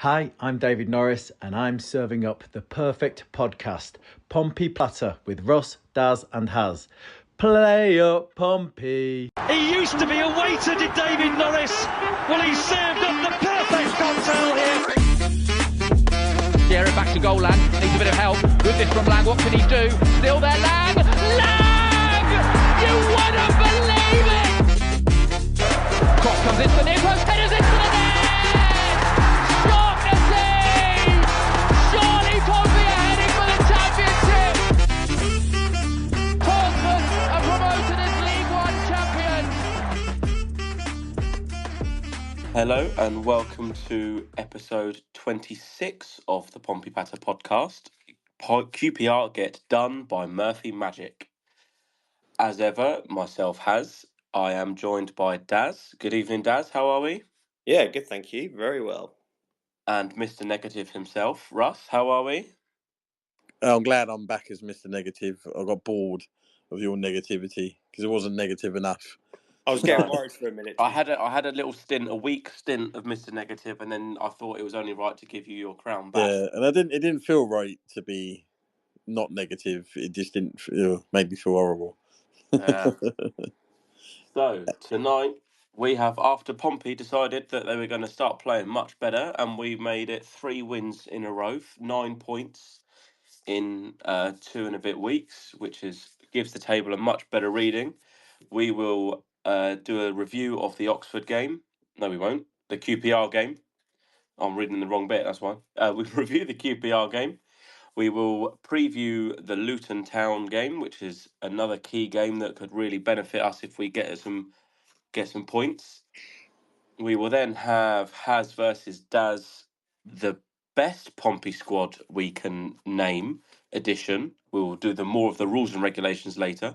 Hi, I'm David Norris and I'm serving up the perfect podcast, Pompey Platter with Russ, Daz and Haz. Play up, Pompey. He used to be a waiter, did David Norris. Well, he's served up the perfect cocktail here. It back to goal, Lang. Needs a bit of help. Goodness from Lang. What can he do? Still there, Lang. Lang! You wouldn't believe it! Cross comes into the near post. Headers into the net! Shaughnessy! Surely Pompey are heading for the championship! Portsmouth are promoted as League One champions. Hello and welcome to episode 26 of the Pompey Patter podcast. QPR get done by Murphy Magic. As ever, myself Haz. I am joined by Daz. Good evening, Daz. How are we? Yeah, good, thank you. Very well. And Mr. Negative himself, Russ. How are we? I'm glad I'm back as Mr. Negative. I got bored of your negativity because it wasn't negative enough. I was getting worried for a minute. I had a little stint, a week stint of Mr. Negative, and then I thought it was only right to give you your crown back. Yeah, and it didn't feel right to be not negative. It just didn't made me feel horrible. So tonight we have, after Pompey decided that they were going to start playing much better, and we made it 3 wins in a row, 9 points in 2 and a bit weeks, which gives the table a much better reading. We will do a review of the Oxford game. No, we won't. The QPR game. I'm reading the wrong bit, that's why. We'll review the QPR game. We will preview the Luton Town game, which is another key game that could really benefit us if we get some points. We will then have Haz versus Daz, the best Pompey squad we can name edition. We will do more of the rules and regulations later.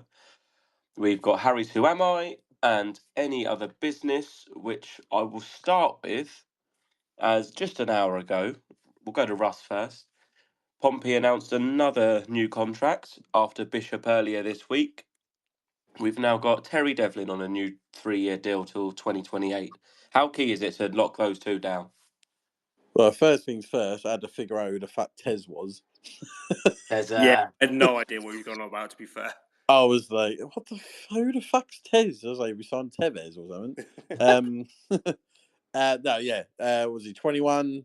We've got Harry's Who Am I and any other business, which I will start with as just an hour ago. We'll go to Russ first. Pompey announced another new contract after Bishop earlier this week. We've now got Terry Devlin on a new 3-year deal till 2028. How key is it to lock those two down? Well, first things first, I had to figure out who the fuck Tez was. Yeah, I had no idea what you were on about, to be fair. I was like, who the fuck's Tez? I was like, we signed Tevez or something. Was he 21?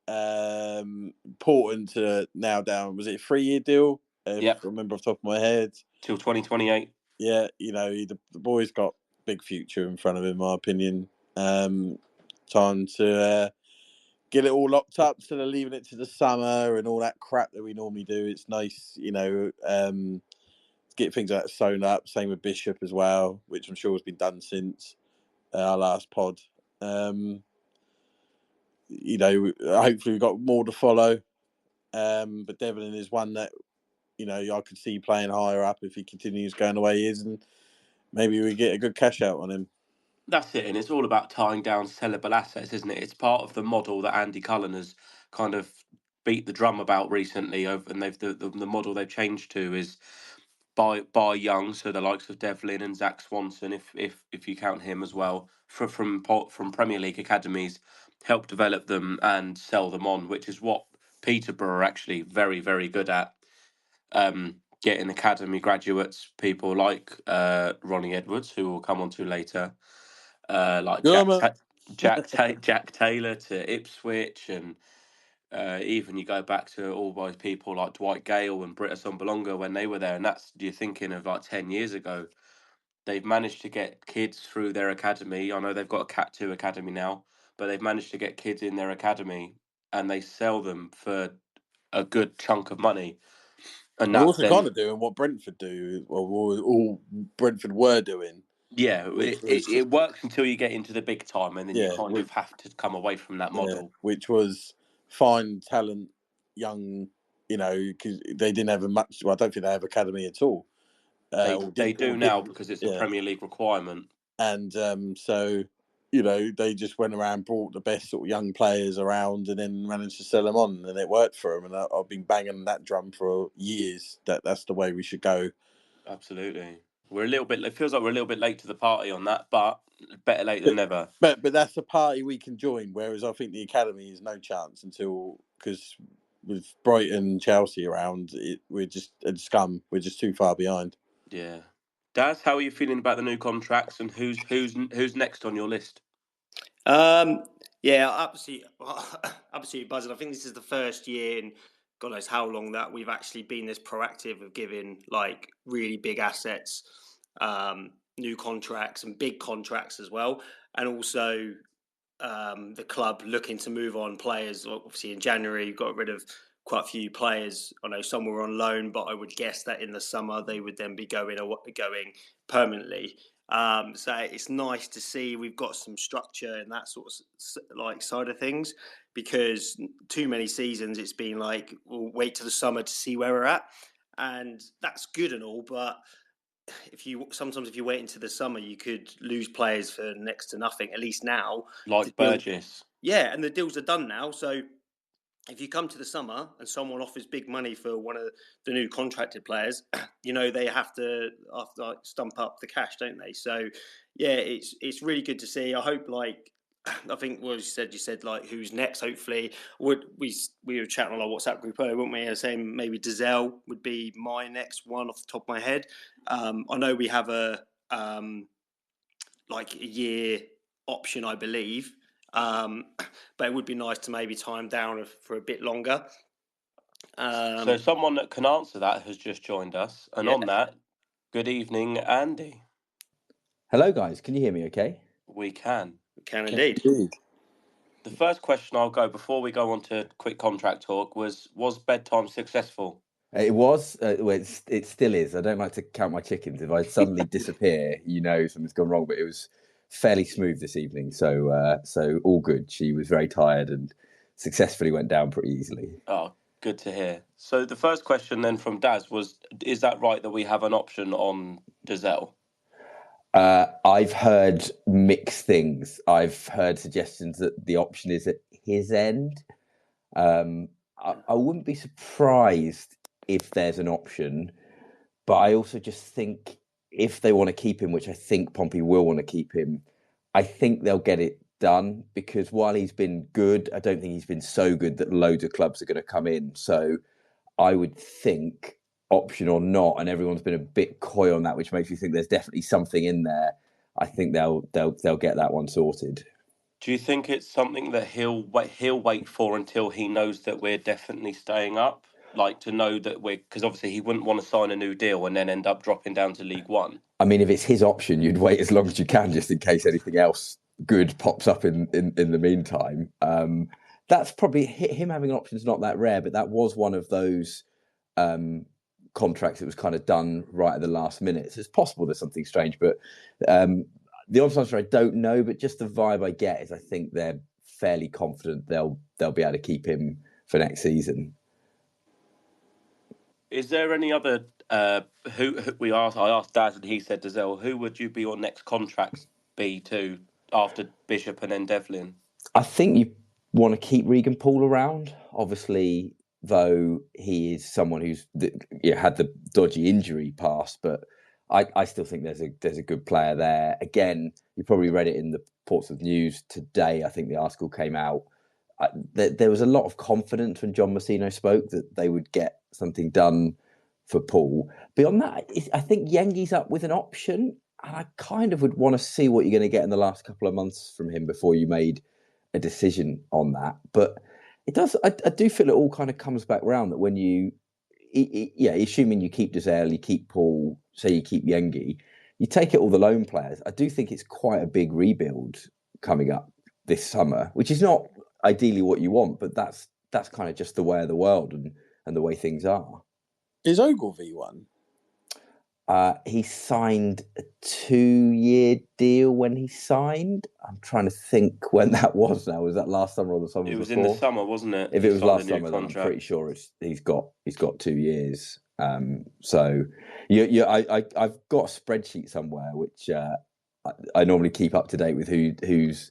Important to now down. Was it a 3-year deal? Yeah. I remember off the top of my head. Till 2028. Yeah, the boy's got big future in front of him, in my opinion. Time to get it all locked up, so they're leaving it to the summer and all that crap that we normally do. It's nice, get things like that sewn up. Same with Bishop as well, which I'm sure has been done since our last pod. Hopefully we've got more to follow. But Devlin is one that, I could see playing higher up if he continues going the way he is, and maybe we get a good cash out on him. That's it, and it's all about tying down sellable assets, isn't it? It's part of the model that Andy Cullen has kind of beat the drum about recently, and the model they've changed to is buy young, so the likes of Devlin and Zach Swanson, if you count him as well, from Premier League academies, help develop them and sell them on, which is what Peterborough are actually very, very good at. Getting academy graduates, people like Ronnie Edwards, who we'll come on to later, like Jack Taylor to Ipswich, and even you go back to all those people like Dwight Gale and Britta Sombolonga when they were there, and you're thinking of like 10 years ago. They've managed to get kids through their academy. I know they've got a Cat 2 academy now, but they've managed to get kids in their academy and they sell them for a good chunk of money. And they're also kind of doing what Brentford do, or all Brentford were doing. Yeah, it works until you get into the big time, and then you kind of have to come away from that model. Which was find talent, young, because they didn't have much. Well, I don't think they have academy at all. They do now because it's a Premier League requirement. And so, they just went around, brought the best sort of young players around, and then managed to sell them on, and it worked for them. And I've been banging that drum for years. That's the way we should go. Absolutely. We're a little bit. It feels like we're a little bit late to the party on that, but better late than never. But that's a party we can join. Whereas I think the academy is no chance because with Brighton, Chelsea around, we're just a scum. We're just too far behind. Yeah, Daz, how are you feeling about the new contracts and who's next on your list? Yeah, absolutely buzzing. I think this is the first year in God knows how long that we've actually been this proactive of giving like really big assets, new contracts and big contracts as well, and also the club looking to move on players. Obviously, in January, you got rid of quite a few players. I know some were on loan, but I would guess that in the summer they would then be going permanently. So it's nice to see we've got some structure in that sort of like side of things, because too many seasons it's been like we'll wait till the summer to see where we're at, and that's good and all, but if you wait into the summer, you could lose players for next to nothing. At least now, like Burgess. Yeah, and the deals are done now. So if you come to the summer and someone offers big money for one of the new contracted players, they have to stump up the cash, don't they? So yeah, it's really good to see. I hope I think what you said like who's next. Hopefully, we were chatting on our WhatsApp group earlier, weren't we? I was saying maybe Dazelle would be my next one off the top of my head. I know we have a year option, I believe, but it would be nice to maybe time down for a bit longer. So someone that can answer that has just joined us, and on that, good evening, Andy. Hello, guys. Can you hear me? Okay. We can. We can indeed. The first question I'll go before we go on to quick contract talk was bedtime successful? It was. It still is. I don't like to count my chickens. If I suddenly disappear, something's gone wrong. But it was fairly smooth this evening, so all good. She was very tired and successfully went down pretty easily. Oh, good to hear. So the first question then from Daz was: is that right that we have an option on Dazelle? I've heard mixed things. I've heard suggestions that the option is at his end. I wouldn't be surprised if there's an option, but I also just think if they want to keep him, which I think Pompey will want to keep him, I think they'll get it done, because while he's been good, I don't think he's been so good that loads of clubs are going to come in. So I would think, option or not, and everyone's been a bit coy on that, which makes me think there's definitely something in there. I think they'll get that one sorted. Do you think it's something that he'll wait for until he knows that we're definitely staying up? Like, to know that because obviously he wouldn't want to sign a new deal and then end up dropping down to League One. I mean, if it's his option, you'd wait as long as you can, just in case anything else good pops up in the meantime. That's probably him having an option is not that rare, but that was one of those contracts that was kind of done right at the last minute. So it's possible there's something strange, but the honest answer, I don't know. But just the vibe I get is I think they're fairly confident they'll be able to keep him for next season. Is there any other who we asked? I asked Daz and he said Dazelle. Who would you be your next contracts be to after Bishop and then Devlin? I think you want to keep Regan Poole around. Obviously, though, he is someone who's had the dodgy injury past, but I still think there's a good player there. Again, you probably read it in the Portsmouth News today. I think the article came out. There was a lot of confidence when John Messino spoke that they would get something done for Poole. Beyond that, I think Yengi's up with an option, and I kind of would want to see what you're going to get in the last couple of months from him before you made a decision on that. But it does. I do feel it all kind of comes back round that when assuming you keep Dazelle, you keep Poole, say you keep Yengi, you take it all the loan players. I do think it's quite a big rebuild coming up this summer, which is not ideally what you want, but that's kind of just the way of the world and the way things are. Is Ogilvy one? He signed a 2-year deal when he signed. I'm trying to think when that was now. Was that last summer or the summer before? It was in the summer, wasn't it? If it was last summer, then I'm pretty sure he's got 2 years. So I've got a spreadsheet somewhere which I normally keep up to date with who's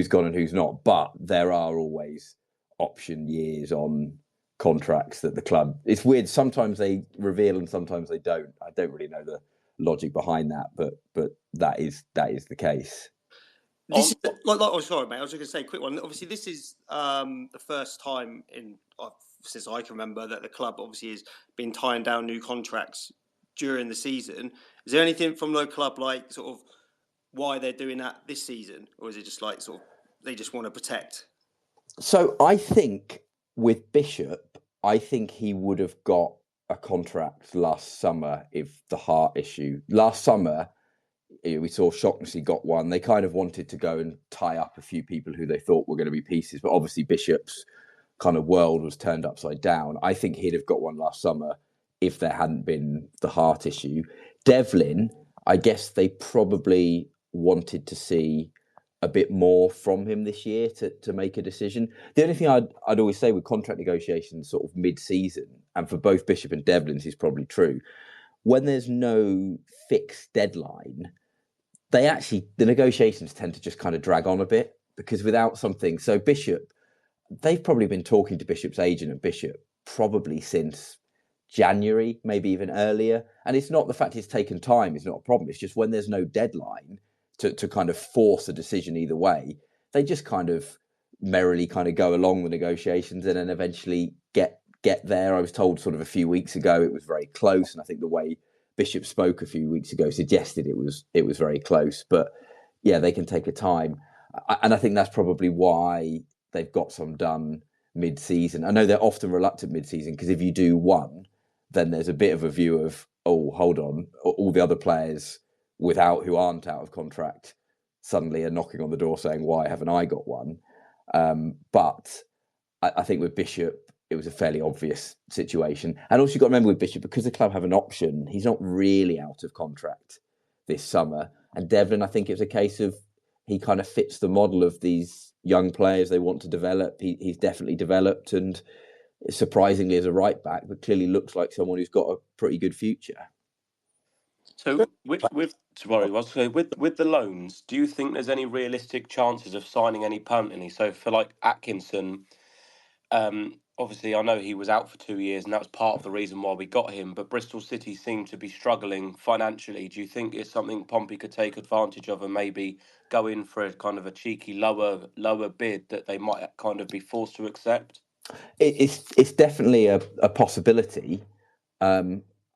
gone and who's not. But there are always option years on contracts that the club. It's weird. Sometimes they reveal and sometimes they don't. I don't really know the logic behind that, but that is the case. This is oh, sorry, mate. I was just going to say a quick one. Obviously, this is the first time since I can remember that the club obviously has been tying down new contracts during the season. Is there anything from the club like sort of why they're doing that this season, or is it just like sort of they just want to protect? So I think with Bishop, I think he would have got a contract last summer if the heart issue. Last summer, we saw Shaughnessy got one. They kind of wanted to go and tie up a few people who they thought were going to be pieces, but obviously Bishop's kind of world was turned upside down. I think he'd have got one last summer if there hadn't been the heart issue. Devlin, I guess they probably wanted to see a bit more from him this year to make a decision. The only thing I'd always say with contract negotiations sort of mid-season, and for both Bishop and Devlin's is probably true, when there's no fixed deadline, the negotiations tend to just kind of drag on a bit, because without something, so Bishop, they've probably been talking to Bishop's agent and Bishop probably since January, maybe even earlier. And it's not the fact it's taken time, it's not a problem. It's just when there's no deadline to kind of force a decision either way, they just kind of merrily kind of go along the negotiations and then eventually get there. I was told sort of a few weeks ago it was very close, and I think the way Bishop spoke a few weeks ago suggested it was very close. But yeah, they can take a time, and I think that's probably why they've got some done mid-season. I know they're often reluctant mid-season because if you do one, then there's a bit of a view of, oh, hold on, all the other players who aren't out of contract suddenly are knocking on the door saying, why haven't I got one? But I think with Bishop, it was a fairly obvious situation. And also you've got to remember with Bishop, because the club have an option, he's not really out of contract this summer. And Devlin, I think it was a case of he kind of fits the model of these young players they want to develop. He's definitely developed, and surprisingly as a right back, but clearly looks like someone who's got a pretty good future. So with the loans, do you think there's any realistic chances of signing any permanently? So for like Atkinson, obviously I know he was out for 2 years and that was part of the reason why we got him, but Bristol City seem to be struggling financially. Do you think it's something Pompey could take advantage of and maybe go in for a kind of a cheeky lower bid that they might kind of be forced to accept? It's definitely a possibility.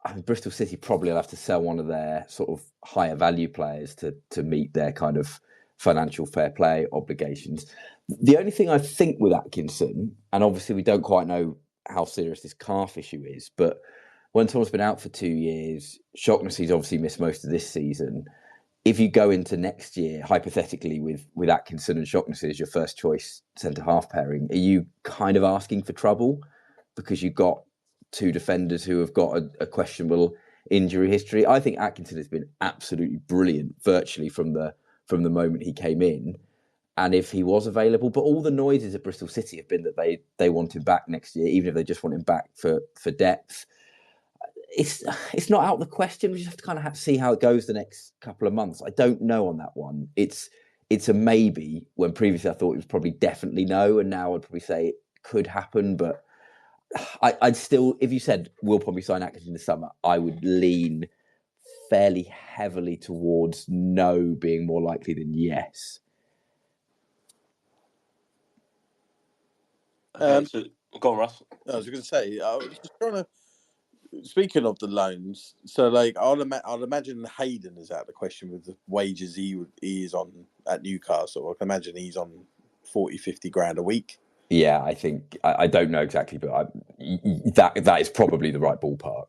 I mean, Bristol City probably will have to sell one of their sort of higher value players to meet their kind of financial fair play obligations. The only thing I think with Atkinson, and obviously we don't quite know how serious this calf issue is, but when someone's been out for 2 years, Shaughnessy's obviously missed most of this season. If you go into next year, hypothetically, with Atkinson and Shaughnessy as your first choice centre-half pairing, are you kind of asking for trouble? Because you've got two defenders who have got a questionable injury history. I think Atkinson has been absolutely brilliant virtually from the moment he came in. And if he was available, but all the noises at Bristol City have been that they want him back next year, even if they just want him back for depth. It's not out of the question. We just have to kind of see how it goes the next couple of months. I don't know on that one. It's a maybe, when previously I thought it was probably definitely no, and now I'd probably say it could happen. But I'd still, if you said we'll probably sign Atkinson in the summer, I would lean fairly heavily towards no being more likely than yes. Okay, so go on, Russ. I was going to say, I was just trying to. Speaking of the loans, so like I'd imagine Hayden is out of the question with the wages he is on at Newcastle. I can imagine he's on 40-50 grand a week. Yeah, I think I don't know exactly, but that is probably the right ballpark.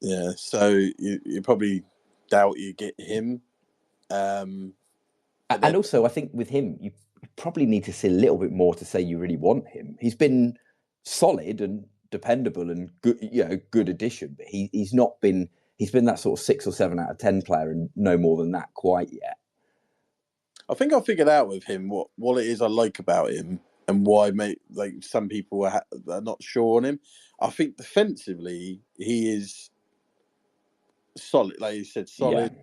Yeah, so you probably doubt you get him. And also, I think with him, you probably need to see a little bit more to say you really want him. He's been solid and dependable and good addition, but he's been that sort of 6 or 7 out of 10 player and no more than that quite yet. I think I figured out with him what it is I like about him and why some people are not sure on him. I think defensively he is solid, like you said, solid.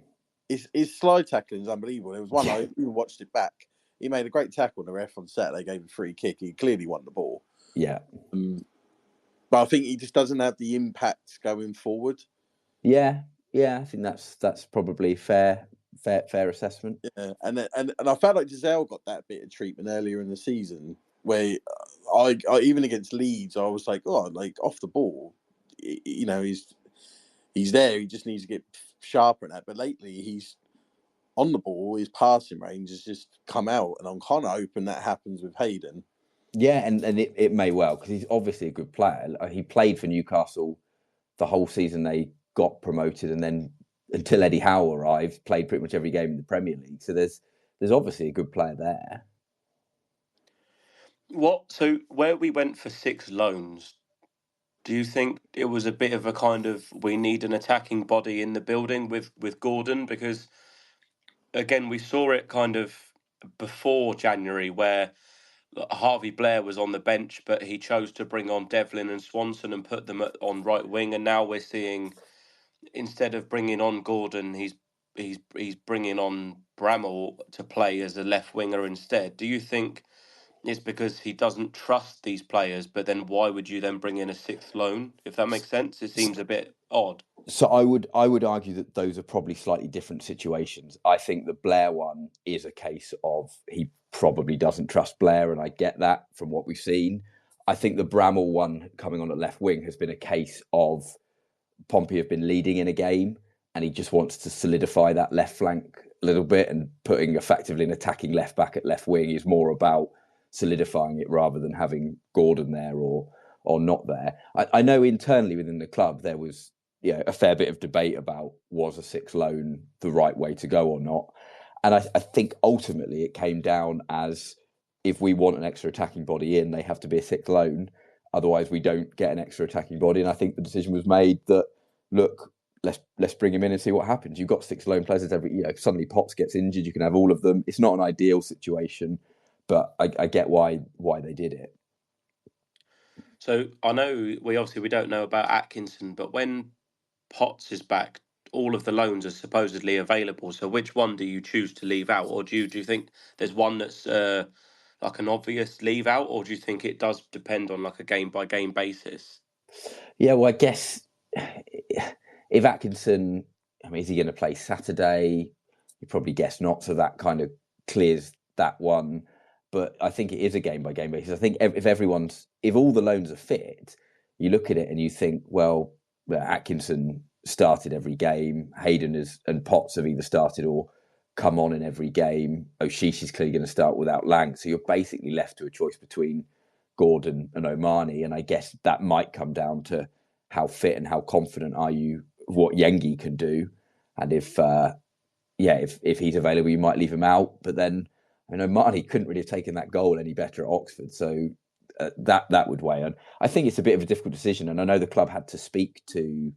Yeah. His slide tackling is unbelievable. There was one I even watched it back. He made a great tackle on the ref on Saturday, gave a free kick. He clearly won the ball. Yeah. But I think he just doesn't have the impact going forward. Yeah. Yeah, I think that's probably fair assessment. Yeah, and I felt like Giselle got that bit of treatment earlier in the season, where I even against Leeds, I was like, oh, like off the ball, he's there. He just needs to get sharper at that. But lately, he's on the ball. His passing range has just come out, and I'm kind of hoping that happens with Hayden. Yeah, and it may well, because he's obviously a good player. He played for Newcastle the whole season they got promoted, and then until Eddie Howe arrived, played pretty much every game in the Premier League. So there's obviously a good player there. So where we went for 6 loans, do you think it was a bit of a kind of, we need an attacking body in the building with Gordon? Because again, we saw it kind of before January, where Harvey Blair was on the bench, but he chose to bring on Devlin and Swanson and put them on right wing. And now we're seeing, instead of bringing on Gordon, he's bringing on Bramall to play as a left winger instead. Do you think it's because he doesn't trust these players? But then why would you then bring in a 6th loan? If that makes sense, it seems a bit odd. So I would argue that those are probably slightly different situations. I think the Blair one is a case of he probably doesn't trust Blair, and I get that from what we've seen. I think the Bramall one coming on at left wing has been a case of Pompey have been leading in a game, and he just wants to solidify that left flank a little bit, and putting effectively an attacking left back at left wing is more about solidifying it rather than having Gordon there or not there. I know internally within the club there was a fair bit of debate about, was a 6 loan the right way to go or not. And I think ultimately it came down as, if we want an extra attacking body in, they have to be a 6 loan. Otherwise, we don't get an extra attacking body. And I think the decision was made that, look, let's bring him in and see what happens. You've got 6 loan players every. Suddenly Potts gets injured, you can have all of them. It's not an ideal situation, but I get why they did it. So I know we don't know about Atkinson, but when Potts is back, all of the loans are supposedly available. So which one do you choose to leave out, or do you think there's one that's like an obvious leave out, or do you think it does depend on like a game by game basis? Yeah, well, I guess if Atkinson, is he going to play Saturday? You probably guess not. So that kind of clears that one. But I think it is a game by game basis. I think if all the loans are fit, you look at it and you think, well, Atkinson started every game. Hayden and Potts have either started or come on in every game. O'Sheesh clearly going to start without Lang. So you're basically left to a choice between Gordon and Omani. And I guess that might come down to how fit and how confident are you of what Yengi can do. And if he's available, you might leave him out. But then, Marnie couldn't really have taken that goal any better at Oxford. So that would weigh on. I think it's a bit of a difficult decision. And I know the club had to speak to...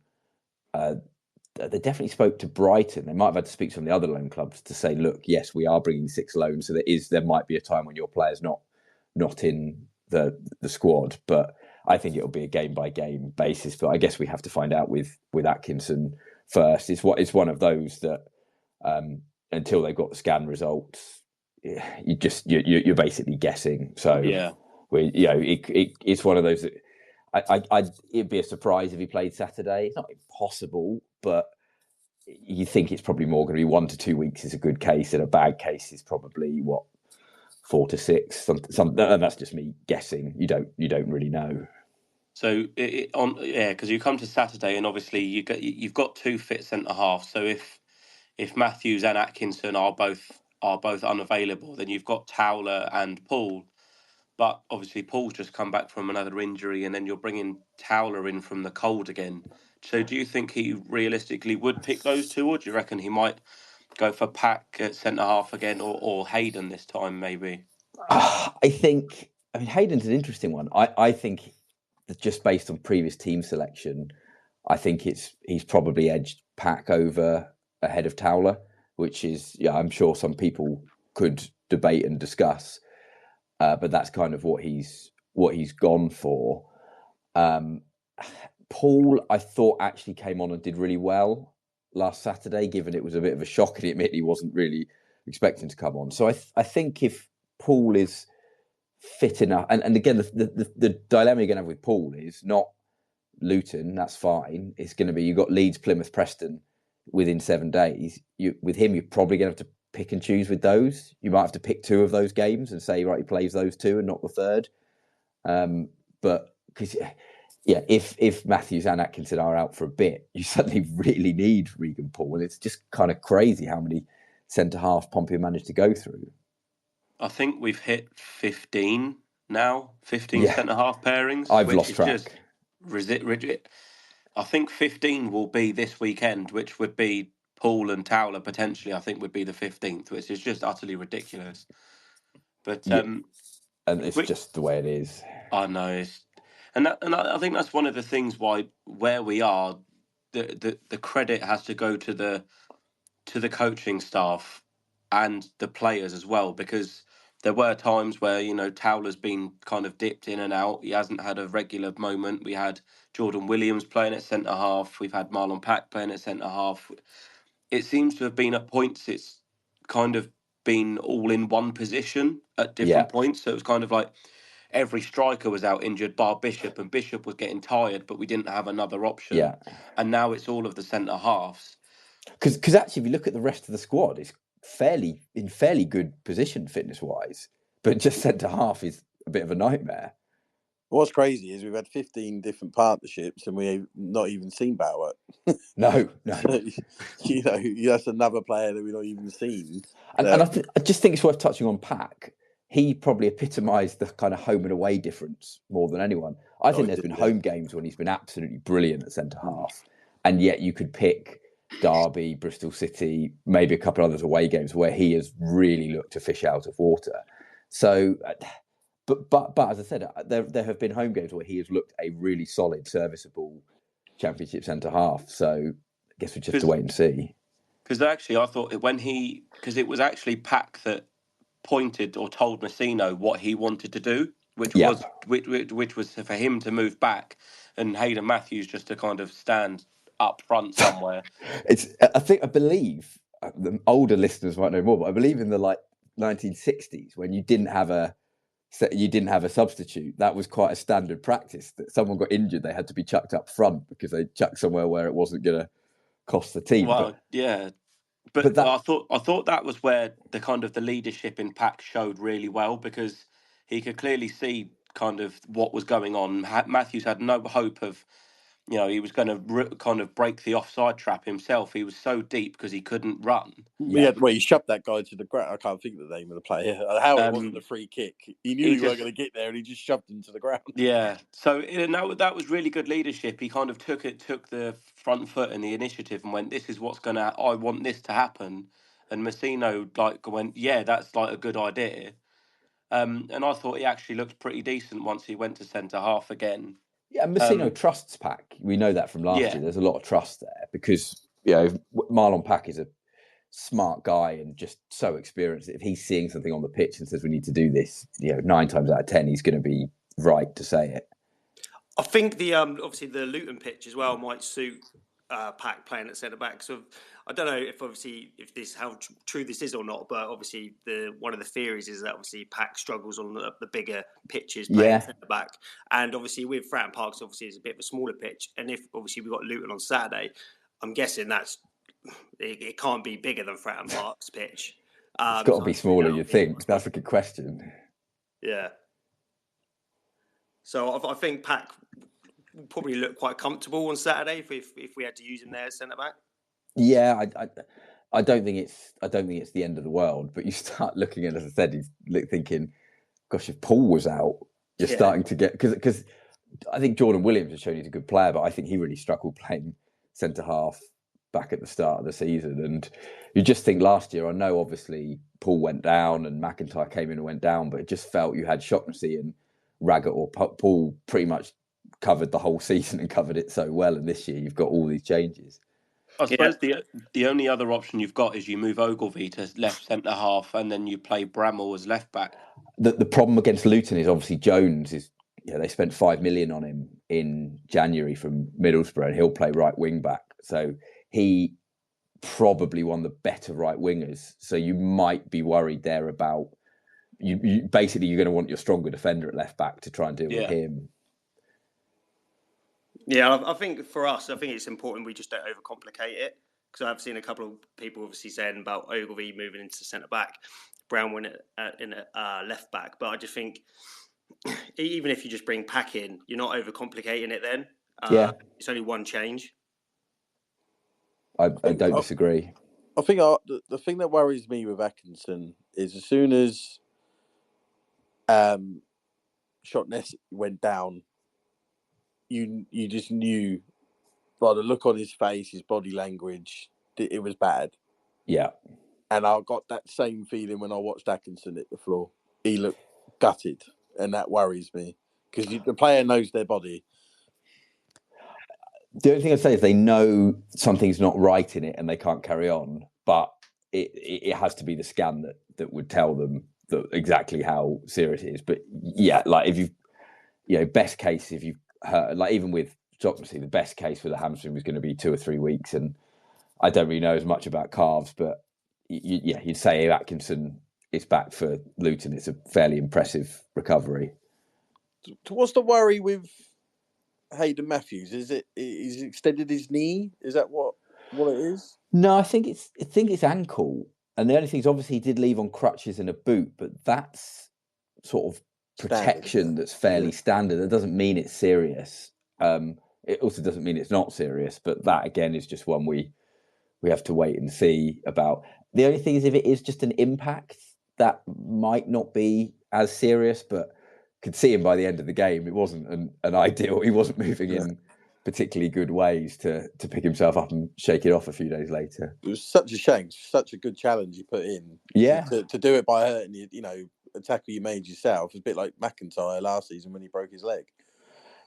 they definitely spoke to Brighton. They might have had to speak to some of the other loan clubs to say, look, yes, we are bringing 6 loans. So there might be a time when your player's not in the squad. But I think it'll be a game by game basis. But I guess we have to find out with Atkinson first. It's one of those that until they've got the scan results, you're basically guessing. So yeah, it's one of those that it'd be a surprise if he played Saturday. It's not impossible, but you think it's probably more going to be 1 to 2 weeks is a good case, and a bad case is probably 4 to 6. And that's just me guessing. You don't really know. So because you come to Saturday and obviously you've got 2 fit centre halves. So if Matthews and Atkinson are both unavailable, then you've got Towler and Paul. But obviously Paul's just come back from another injury, and then you're bringing Towler in from the cold again. So do you think he realistically would pick those 2, or do you reckon he might go for Pack at centre half again, or Hayden this time maybe? I think Hayden's an interesting one. I think that just based on previous team selection, I think he's probably edged Pack over ahead of Towler, which is, I'm sure some people could debate and discuss, but that's kind of what he's gone for. Paul, I thought actually came on and did really well last Saturday, given it was a bit of a shock, and he admitted he wasn't really expecting to come on. So I think if Paul is fit enough, and again, the dilemma you're going to have with Paul is not Luton, that's fine. It's going to be, you've got Leeds, Plymouth, Preston within 7 days, with him, you're probably going to have to pick and choose with those. You might have to pick 2 of those games and say, right, he plays those 2 and not the third. But because, yeah, if Matthews and Atkinson are out for a bit, you suddenly really need Regan Poole. And it's just kind of crazy how many centre-half Pompey managed to go through. I think we've hit 15 now, 15 centre-half pairings. I've lost track. Rigid. I think 15 will be this weekend, which would be Poole and Towler potentially, I think would be the 15th, which is just utterly ridiculous. But and it's just the way it is. I know, and I think that's one of the things where we are, the credit has to go to the coaching staff and the players as well, because there were times where, Towler's been kind of dipped in and out. He hasn't had a regular moment. We had Jordan Williams playing at centre-half. We've had Marlon Pack playing at centre-half. It seems to have been at points, it's kind of been all in one position at different points. So it was kind of like every striker was out injured bar Bishop, and Bishop was getting tired, but we didn't have another option. Yeah. And now it's all of the centre-halves. Because actually, if you look at the rest of the squad, it's in fairly good position fitness-wise, but just centre-half is a bit of a nightmare. What's crazy is we've had 15 different partnerships and we've not even seen Bower. No. So, that's another player that we've not even seen. And I just think it's worth touching on Pack. He probably epitomised the kind of home and away difference more than anyone. I think there's been home games when he's been absolutely brilliant at centre-half, and yet you could pick Derby, Bristol City, maybe a couple of others away games where he has really looked to fish out of water. So... But as I said, there have been home games where he has looked a really solid, serviceable Championship centre-half. So I guess we just have to wait and see. Because actually, I thought because it was actually Pack that pointed or told Messino what he wanted to do, which was for him to move back and Hayden Matthews just to kind of stand up front somewhere. I believe the older listeners might know more, but I believe in the 1960s when you didn't have a substitute, that was quite a standard practice, that someone got injured, they had to be chucked up front because they chucked somewhere where it wasn't going to cost the team. Well, but I thought that was where the kind of the leadership in Pack showed really well, because he could clearly see kind of what was going on. Matthews had no hope of, he was going to kind of break the offside trap himself. He was so deep because he couldn't run. He shoved that guy to the ground. I can't think of the name of the player. How it wasn't a free kick. He knew he weren't going to get there, and he just shoved him to the ground. Yeah. So that was really good leadership. He kind of took the front foot and the initiative and went, "This is what's I want this to happen." And Messino went, "Yeah, that's a good idea." And I thought he actually looked pretty decent once he went to centre half again. Yeah, Messino trusts Pack. We know that from last year. There's a lot of trust there because Marlon Pack is a smart guy and just so experienced that if he's seeing something on the pitch and says we need to do this, 9 times out of 10 he's going to be right to say it. I think the obviously the Luton pitch as well might suit Pack playing at centre back. So I don't know if this how true this is or not, but obviously one of the theories is that obviously Pack struggles on the bigger pitches playing centre back, and obviously with Fratton Park's obviously is a bit of a smaller pitch, and if obviously we've got Luton on Saturday, I'm guessing it can't be bigger than Fratton Park's pitch. It's got to be smaller, you'd think. That's a good question. Yeah. So I think Pack will probably look quite comfortable on Saturday if we had to use him there as centre back. Yeah, I don't think it's the end of the world. But you start looking at, as I said, he's thinking, gosh, if Paul was out, you're starting to get because I think Jordan Williams has shown he's a good player, but I think he really struggled playing centre half back at the start of the season. And you just think last year, I know obviously Paul went down and McIntyre came in and went down, but it just felt you had Shaughnessy and Raggett or Paul pretty much covered the whole season and covered it so well. And this year you've got all these changes. I suppose the only other option you've got is you move Ogilvie to left centre half and then you play Bramall as left back. The problem against Luton is obviously Jones is, they spent 5 million on him in January from Middlesbrough and he'll play right wing back. So he probably one of the better right wingers. So you might be worried there about you basically you're going to want your stronger defender at left back to try and deal with him. Yeah, I think for us, it's important we just don't overcomplicate it. because I've seen a couple of people obviously saying about Ogilvie moving into centre back, Brown in left back. But I just think even if you just bring Pack in, you're not overcomplicating it. Then it's only one change. I don't disagree. I think the thing that worries me with Atkinson is as soon as Shotness went down, you just knew by the look on his face, his body language, it was bad. Yeah. And I got that same feeling when I watched Atkinson hit the floor. He looked gutted, and that worries me because the player knows their body. The only thing I'd say is they know something's not right in it and they can't carry on, but it has to be the scan that would tell them that exactly how serious it is. But yeah, like if best case, if you've heard, like even with Jocknessy, the best case for the hamstring was going to be 2 or 3 weeks. And I don't really know as much about calves, but you'd say if Atkinson is back for Luton, it's a fairly impressive recovery. What's the worry with Hayden Matthews? Is it he's extended his knee? Is that what it is? No, I think it's ankle. And the only thing is, obviously, he did leave on crutches and a boot, but that's sort of protection that's fairly standard. That doesn't mean it's serious. It also doesn't mean it's not serious, but that again is just one we have to wait and see about. The only thing is, if it is just an impact, that might not be as serious, but could see him by the end of the game. It wasn't an ideal. He wasn't moving in particularly good ways to pick himself up and shake it off a few days later. It was such a shame. Such a good challenge you put in. Yeah. To do it by hurting a tackle you made yourself. It's a bit like McIntyre last season when he broke his leg.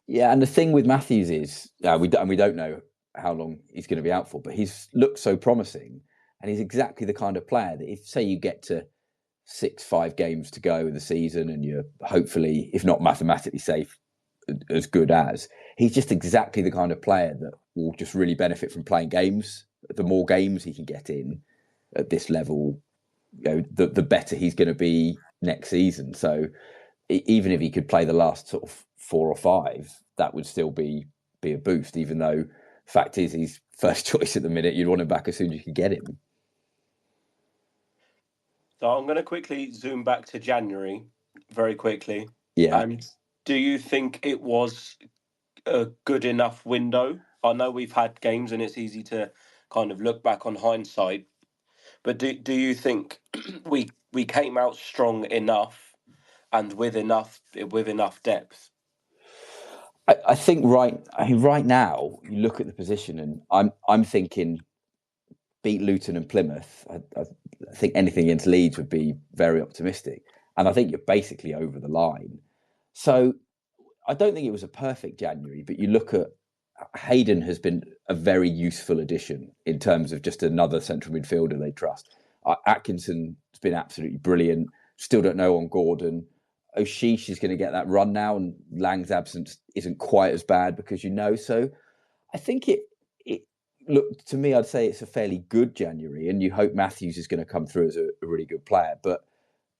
Yeah, and the thing with Matthews is we don't know how long he's going to be out for, but he's looked so promising, and he's exactly the kind of player that if, say, you get to 5 games to go in the season and you're hopefully, if not mathematically safe, as good as, he's just exactly the kind of player that will just really benefit from playing games. The more games he can get in at this level, the better he's going to be next season. So even if he could play the last sort of 4 or 5, that would still be a boost, even though fact is he's first choice at the minute. You'd want him back as soon as you could get him. So I'm going to quickly zoom back to January very quickly. Yeah. Do you think it was a good enough window? I know we've had games and it's easy to kind of look back on hindsight, but do you think we came out strong enough and with enough depth? I think right now you look at the position and I'm thinking beat Luton and Plymouth. I think anything against Leeds would be very optimistic, and I think you're basically over the line. So I don't think it was a perfect January, but you look at Hayden has been a very useful addition in terms of just another central midfielder they trust. Atkinson's been absolutely brilliant. Still don't know on Gordon. O'Sheesh is going to get that run now, and Lang's absence isn't quite as bad because So I think it look to me, I'd say it's a fairly good January, and you hope Matthews is going to come through as a really good player. But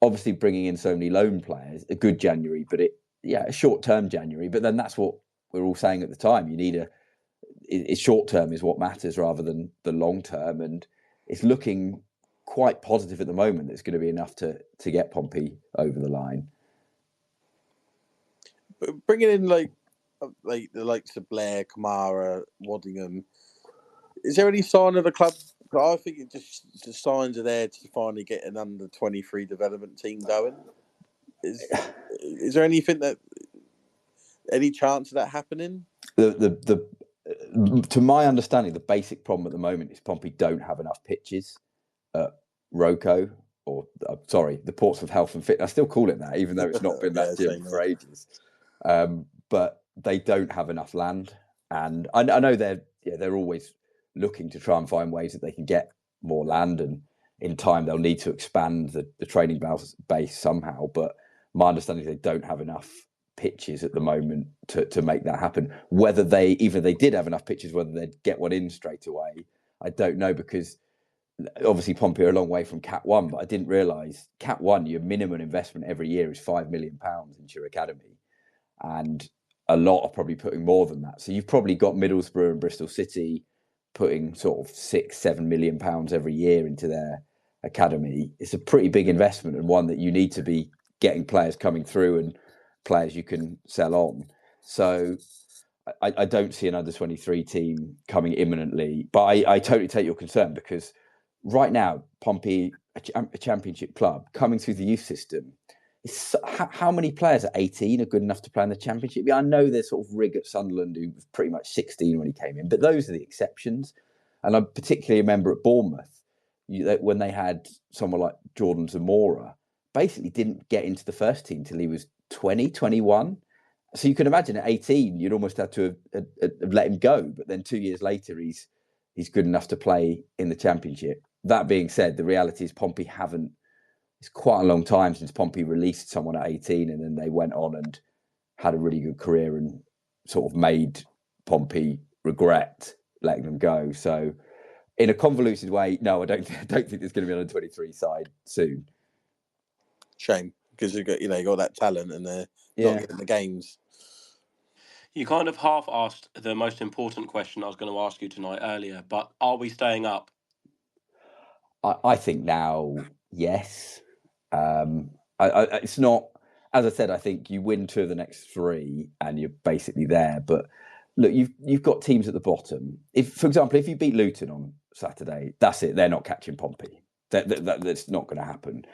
obviously bringing in so many loan players, a good January, but a short-term January. But then that's what we're all saying at the time. You need it's short-term is what matters rather than the long-term. And it's looking quite positive at the moment. It's going to be enough to get Pompey over the line. But bringing in like the likes of Blair, Kamara, Waddingham, is there any sign of the club? I think it just the signs are there to finally get an under-23 development team going. Is there anything any chance of that happening? To my understanding, the basic problem at the moment is Pompey don't have enough pitches at Roco, the Portsmouth Health and Fitness. I still call it that, even though it's not been that gym for ages. But they don't have enough land, and I know they're always looking to try and find ways that they can get more land, and in time they'll need to expand the training base somehow. But my understanding is they don't have enough pitches at the moment to make that happen. Whether they did have enough pitches, whether they'd get one in straight away, I don't know, because obviously Pompey are a long way from Cat 1, but I didn't realise Cat 1, your minimum investment every year is £5 million into your academy, and a lot are probably putting more than that. So you've probably got Middlesbrough and Bristol City putting sort of £6-7 million every year into their academy. It's a pretty big investment, and one that you need to be getting players coming through and players you can sell on. So I don't see an under-23 team coming imminently, but I totally take your concern, because right now, Pompey, a championship club, coming through the youth system, how many players at 18 are good enough to play in the championship? I know there's sort of Rig at Sunderland, who was pretty much 16 when he came in, but those are the exceptions. And I particularly remember at Bournemouth, when they had someone like Jordan Zamora, basically didn't get into the first team till he was 20, 21. So you can imagine at 18, you'd almost have to have let him go. But then 2 years later, he's good enough to play in the championship. That being said, the reality is Pompey haven't. It's quite a long time since Pompey released someone at 18, and then they went on and had a really good career and sort of made Pompey regret letting them go. So in a convoluted way, no, I don't think there's going to be an under-23 side soon. Shame, because you got that talent and they're not getting the games. You kind of half asked the most important question I was going to ask you tonight earlier, but are we staying up? I think now, yes. It's not, as I said, I think you win 2 of the next 3 and you're basically there. But look, you've got teams at the bottom. For example, if you beat Luton on Saturday, that's it. They're not catching Pompey. That's not going to happen.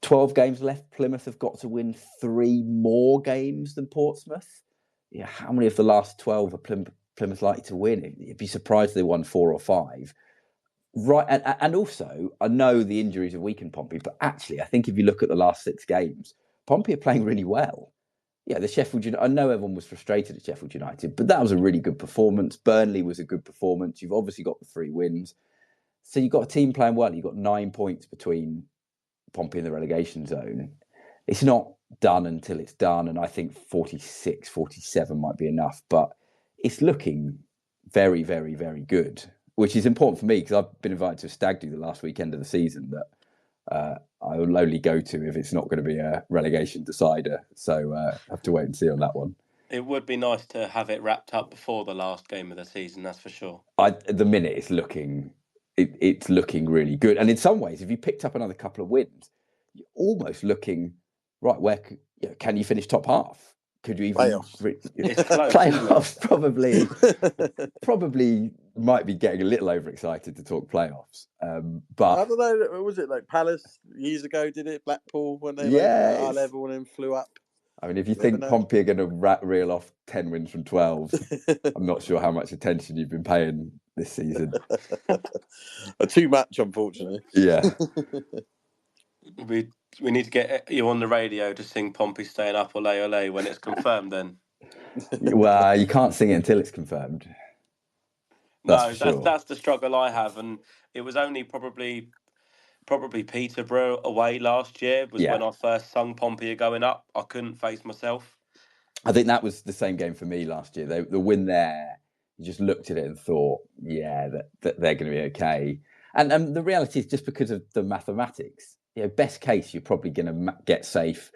12 games left. Plymouth have got to win 3 more games than Portsmouth. Yeah, how many of the last 12 are Plymouth likely to win? You'd be surprised they won 4 or 5. Right, and also, I know the injuries have weakened Pompey, but actually, I think if you look at the last 6 games, Pompey are playing really well. Yeah, the Sheffield United, I know everyone was frustrated at Sheffield United, but that was a really good performance. Burnley was a good performance. You've obviously got the 3 wins. So you've got a team playing well. You've got 9 points between Pompey and the relegation zone. It's not done until it's done, and I think 46, 47 might be enough, but it's looking very, very, very good, which is important for me because I've been invited to a stag do the last weekend of the season that I will only go to if it's not going to be a relegation decider. So I have to wait and see on that one. It would be nice to have it wrapped up before the last game of the season, that's for sure. At the minute, it's looking really good. And in some ways, if you picked up another couple of wins, you're almost looking, right, where can you finish top half? Could you even playoffs? Probably might be getting a little overexcited to talk playoffs. But I don't know. Was it like Palace years ago? Did it Blackpool when they went at our level and then flew up? I mean, if you think Pompey are going to reel off 10 wins from 12, I'm not sure how much attention you've been paying this season. Too much, unfortunately. Yeah. We need to get you on the radio to sing Pompey staying up, ole ole, when it's confirmed then. Well, you can't sing it until it's confirmed. That's the struggle I have. And it was only probably Peterborough away last year was when I first sung Pompey are going up. I couldn't face myself. I think that was the same game for me last year. The win there, you just looked at it and thought, that they're going to be okay. And the reality is just because of the mathematics, best case, you're probably going to get safe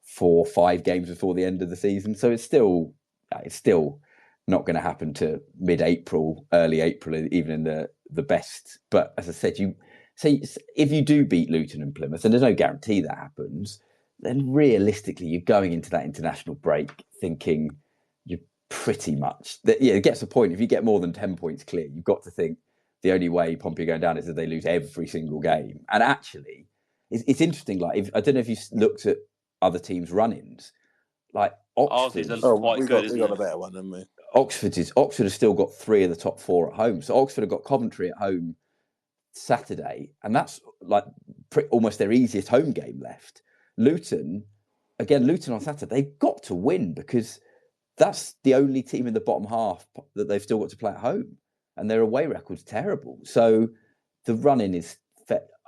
4 or 5 games before the end of the season. So it's still not going to happen to mid-April, early April, even in the best. But as I said, if you do beat Luton and Plymouth, and there's no guarantee that happens, then realistically, you're going into that international break thinking you're pretty much... it gets to the point, if you get more than 10 points clear, you've got to think the only way Pompey are going down is that they lose every single game. And actually, it's interesting. Like, I don't know if you looked at other teams' run-ins. Like Oxford, ours is quite good, isn't it? We got a better one, haven't we? Oxford has still got 3 of the top 4 at home. So Oxford have got Coventry at home Saturday, and that's like almost their easiest home game left. Luton on Saturday, they've got to win because that's the only team in the bottom half that they've still got to play at home, and their away record's terrible. So the run-in is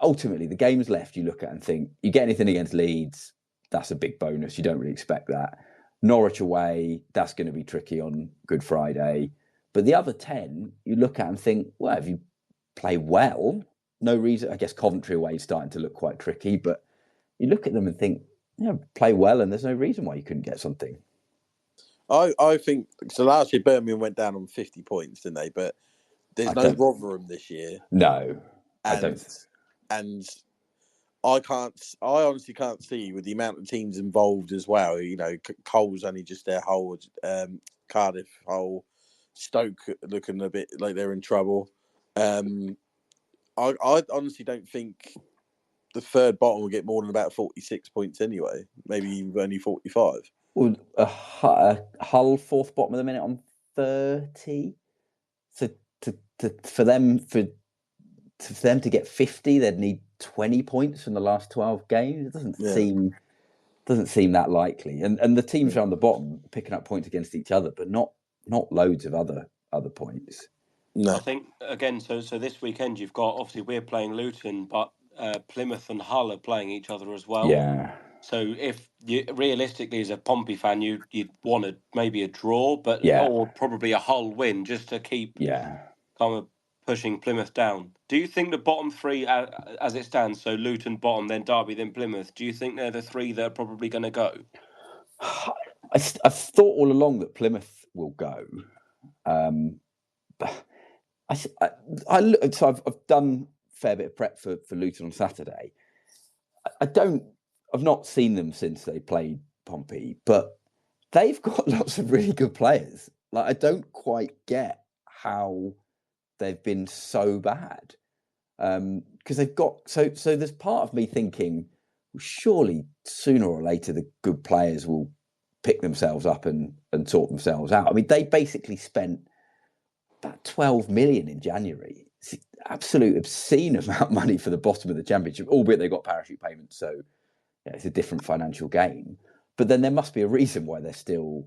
ultimately the games left. You look at and think, you get anything against Leeds, that's a big bonus. You don't really expect that. Norwich away, that's going to be tricky on Good Friday. But the other 10, you look at and think, well, if you play well, no reason. I guess Coventry away is starting to look quite tricky, but you look at them and think, play well, and there's no reason why you couldn't get something. I think so. Last year, Birmingham went down on 50 points, didn't they? But There's no Rotherham this year. No, I and, don't. And I honestly can't see with the amount of teams involved as well. You know, Cole's only just their whole, Cardiff whole, Stoke looking a bit like they're in trouble. I honestly don't think the third bottom will get more than about 46 points anyway. Maybe only 45. Well, Hull fourth bottom of the minute on 30. So for them to get 50, they'd need 20 points from the last 12 games. It doesn't seem that likely. And the teams around the bottom picking up points against each other, but not loads of other points. No. I think again. So this weekend you've got, obviously we're playing Luton, but Plymouth and Hull are playing each other as well. Yeah. So if you realistically, as a Pompey fan, you'd want maybe a draw, but or probably a Hull win just to keep kind of pushing Plymouth down. Do you think the bottom three, as it stands, so Luton bottom, then Derby, then Plymouth, do you think they're the three that are probably going to go? I've thought all along that Plymouth will go. So I've done a fair bit of prep for Luton on Saturday. I've not seen them since they played Pompey, but they've got lots of really good players. Like, I don't quite get how they've been so bad. Because they've got so there's part of me thinking, well, surely sooner or later the good players will pick themselves up and sort themselves out. I mean, they basically spent about 12 million in January. It's an absolute obscene amount of money for the bottom of the championship, albeit they got parachute payments, so it's a different financial game. But then there must be a reason why they're still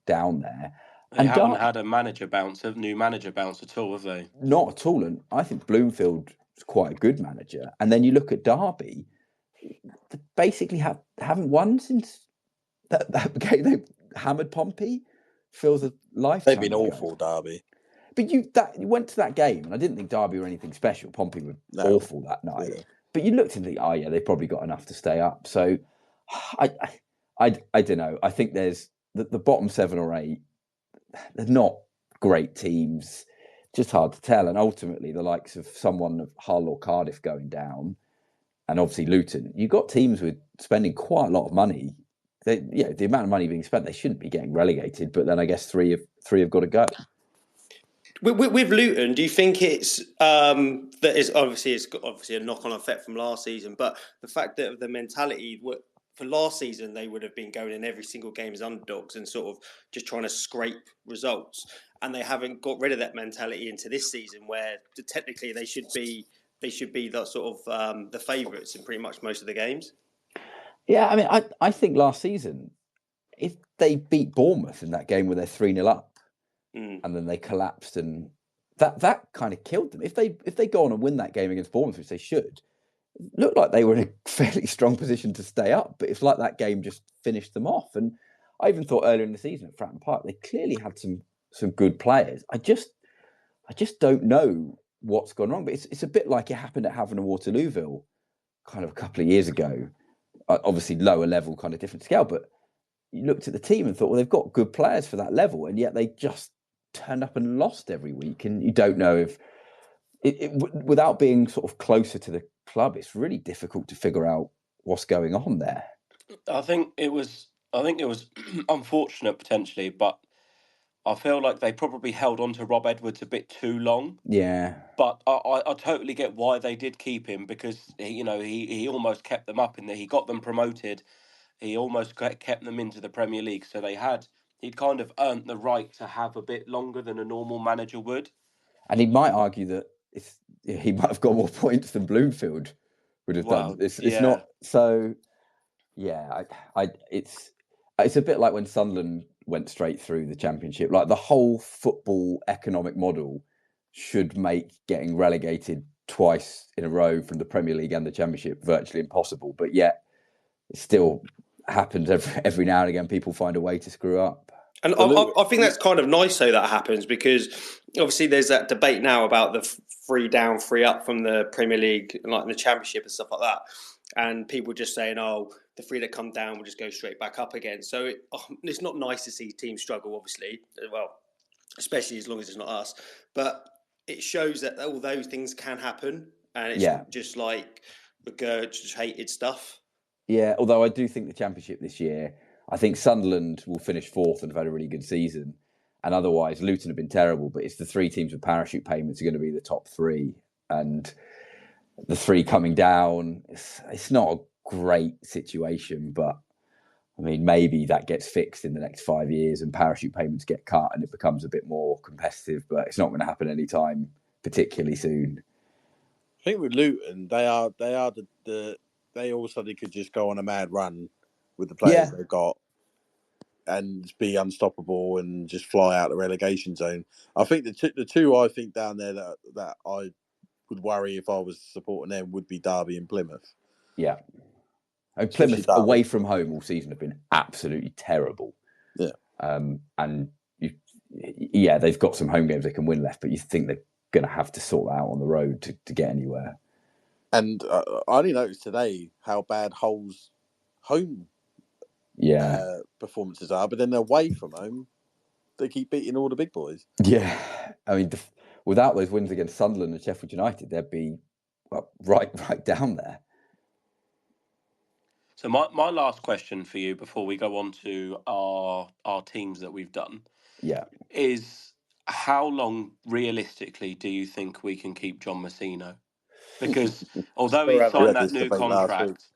down there. They haven't had a new manager bounce at all, have they? Not at all. And I think Bloomfield is quite a good manager. And then you look at Derby, they basically haven't won since that game. They hammered Pompey. Feels a lifetime. They've been awful, Derby. But you went to that game, and I didn't think Derby were anything special. Pompey were awful that night. Yeah. But you looked and think, oh yeah, they probably got enough to stay up. So I don't know. I think there's the bottom 7 or 8. They're not great teams. Just hard to tell. And ultimately, the likes of someone of Hull or Cardiff going down, and obviously Luton, you've got teams with spending quite a lot of money. The amount of money being spent, they shouldn't be getting relegated. But then I guess three have got to go. With Luton, do you think it's that it's obviously a knock-on effect from last season, but the fact that the mentality for last season, they would have been going in every single game as underdogs and sort of just trying to scrape results, and they haven't got rid of that mentality into this season, where technically they should be the sort of the favourites in pretty much most of the games. Yeah, I mean, I think last season, if they beat Bournemouth in that game where they're 3-0 up, and then they collapsed, and that kind of killed them. If they go on and win that game against Bournemouth, which they should, it looked like they were in a fairly strong position to stay up. But it's like that game just finished them off. And I even thought earlier in the season at Fratton Park, they clearly had some good players. I just don't know what's gone wrong. But it's a bit like it happened at Havant and Waterlooville kind of a couple of years ago. Obviously lower level, kind of different scale. But you looked at the team and thought, well, they've got good players for that level, and yet they just turned up and lost every week. And you don't know if without being sort of closer to the club, it's really difficult to figure out what's going on there. I think it was unfortunate potentially, but I feel like they probably held on to Rob Edwards a bit too long. Yeah. But I totally get why they did keep him, because he almost kept them up in there. He got them promoted. He almost kept them into the Premier League. So he'd kind of earned the right to have a bit longer than a normal manager would. And he might argue that he might have got more points than Bloomfield would have done. It's not so. Yeah, it's a bit like when Sunderland went straight through the Championship. Like, the whole football economic model should make getting relegated twice in a row from the Premier League and the Championship virtually impossible. But yet, it still happens every now and again. People find a way to screw up. And I think that's kind of nice though that happens, because obviously there's that debate now about the 3 down, 3 up from the Premier League and like the Championship and stuff like that. And people just saying, oh, the 3 that come down will just go straight back up again. So it's not nice to see teams struggle, obviously. Well, especially as long as it's not us. But it shows that all those things can happen, and it's Yeah. not just like regurgitated stuff. Yeah, although I do think the Championship this year, I think Sunderland will finish fourth and have had a really good season. And otherwise, Luton have been terrible, but it's the three teams with parachute payments are going to be the top three. And the three coming down, it's not a great situation, but I mean, maybe that gets fixed in the next 5 years and parachute payments get cut and it becomes a bit more competitive, but it's not going to happen anytime particularly soon. I think with Luton, they all of a sudden could just go on a mad run with the players they've got and be unstoppable and just fly out the relegation zone. I think the two I think down there that I would worry if I was supporting them would be Derby and Plymouth. Yeah. Plymouth away from home all season have been absolutely terrible. Yeah. And they've got some home games they can win left, but you think they're going to have to sort that out on the road to get anywhere. And I only noticed today how bad Hull's home performances are, but then away from home, they keep beating all the big boys. Yeah. I mean, without those wins against Sunderland and Sheffield United, they'd be right down there. So my last question for you before we go on to our teams that we've done is how long realistically do you think we can keep John Messino? Because although he signed that new contract,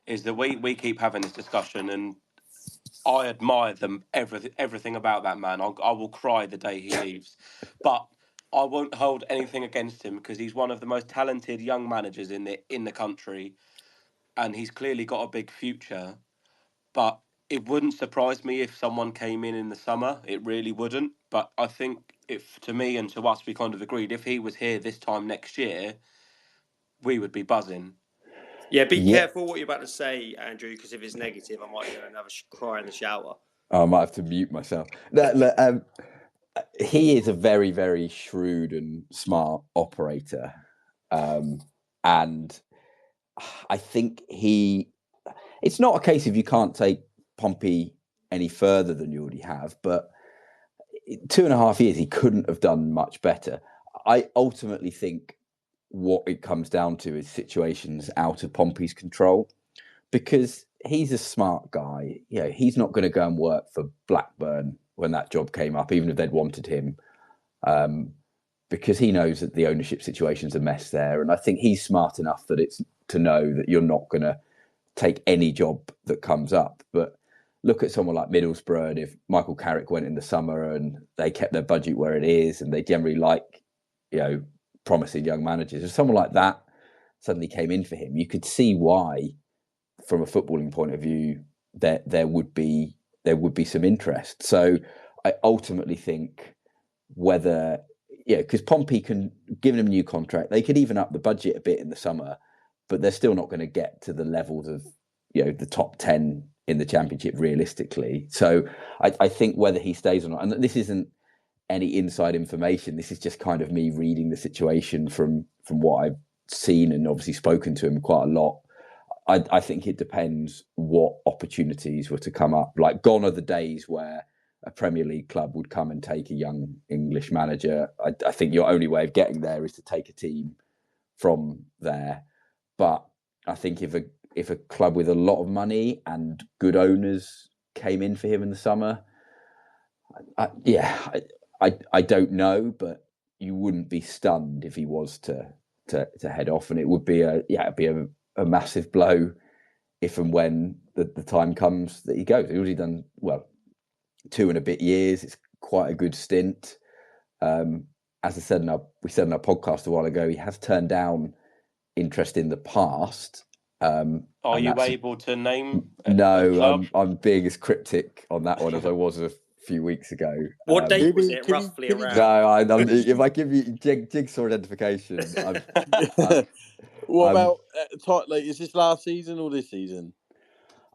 is that we keep having this discussion, and I admire them everything about that man. I will cry the day he leaves, but I won't hold anything against him because he's one of the most talented young managers in the country. And he's clearly got a big future, but it wouldn't surprise me if someone came in the summer. It really wouldn't. But I think to me and to us, we kind of agreed if he was here this time next year, we would be buzzing. Yeah, be careful what you're about to say, Andrew, because if it's negative, I might get another cry in the shower. I might have to mute myself. He is a very, very shrewd and smart operator. And I think it's not a case of you can't take Pompey any further than you already have, but 2.5 years, he couldn't have done much better. I ultimately think what it comes down to is situations out of Pompey's control, because he's a smart guy. You know, he's not going to go and work for Blackburn when that job came up, even if they'd wanted him, because he knows that the ownership situation's a mess there. And I think he's smart enough that it's to know that you're not going to take any job that comes up. But look at someone like Middlesbrough, and if Michael Carrick went in the summer and they kept their budget where it is, and they generally like, promising young managers, if someone like that suddenly came in for him, you could see why, from a footballing point of view, there would be some interest. So I ultimately think because Pompey can, given him a new contract, they could even up the budget a bit in the summer, but they're still not going to get to the levels of, the top 10 in the Championship realistically. So I think whether he stays or not, and this isn't any inside information, this is just kind of me reading the situation from what I've seen and obviously spoken to him quite a lot. I think it depends what opportunities were to come up. Like, gone are the days where a Premier League club would come and take a young English manager. I think your only way of getting there is to take a team from there. But I think if a club with a lot of money and good owners came in for him in the summer, I don't know, but you wouldn't be stunned if he was to head off, and it would be a massive blow if and when the time comes that he goes. He's already done 2 and a bit years. It's quite a good stint. As I said we said in our podcast a while ago, he has turned down interest in the past. Are you able to name? No, I'm being as cryptic on that one as I was a few weeks ago. What date was it roughly around? No, if I give you jigsaw identification, what about is this last season or this season?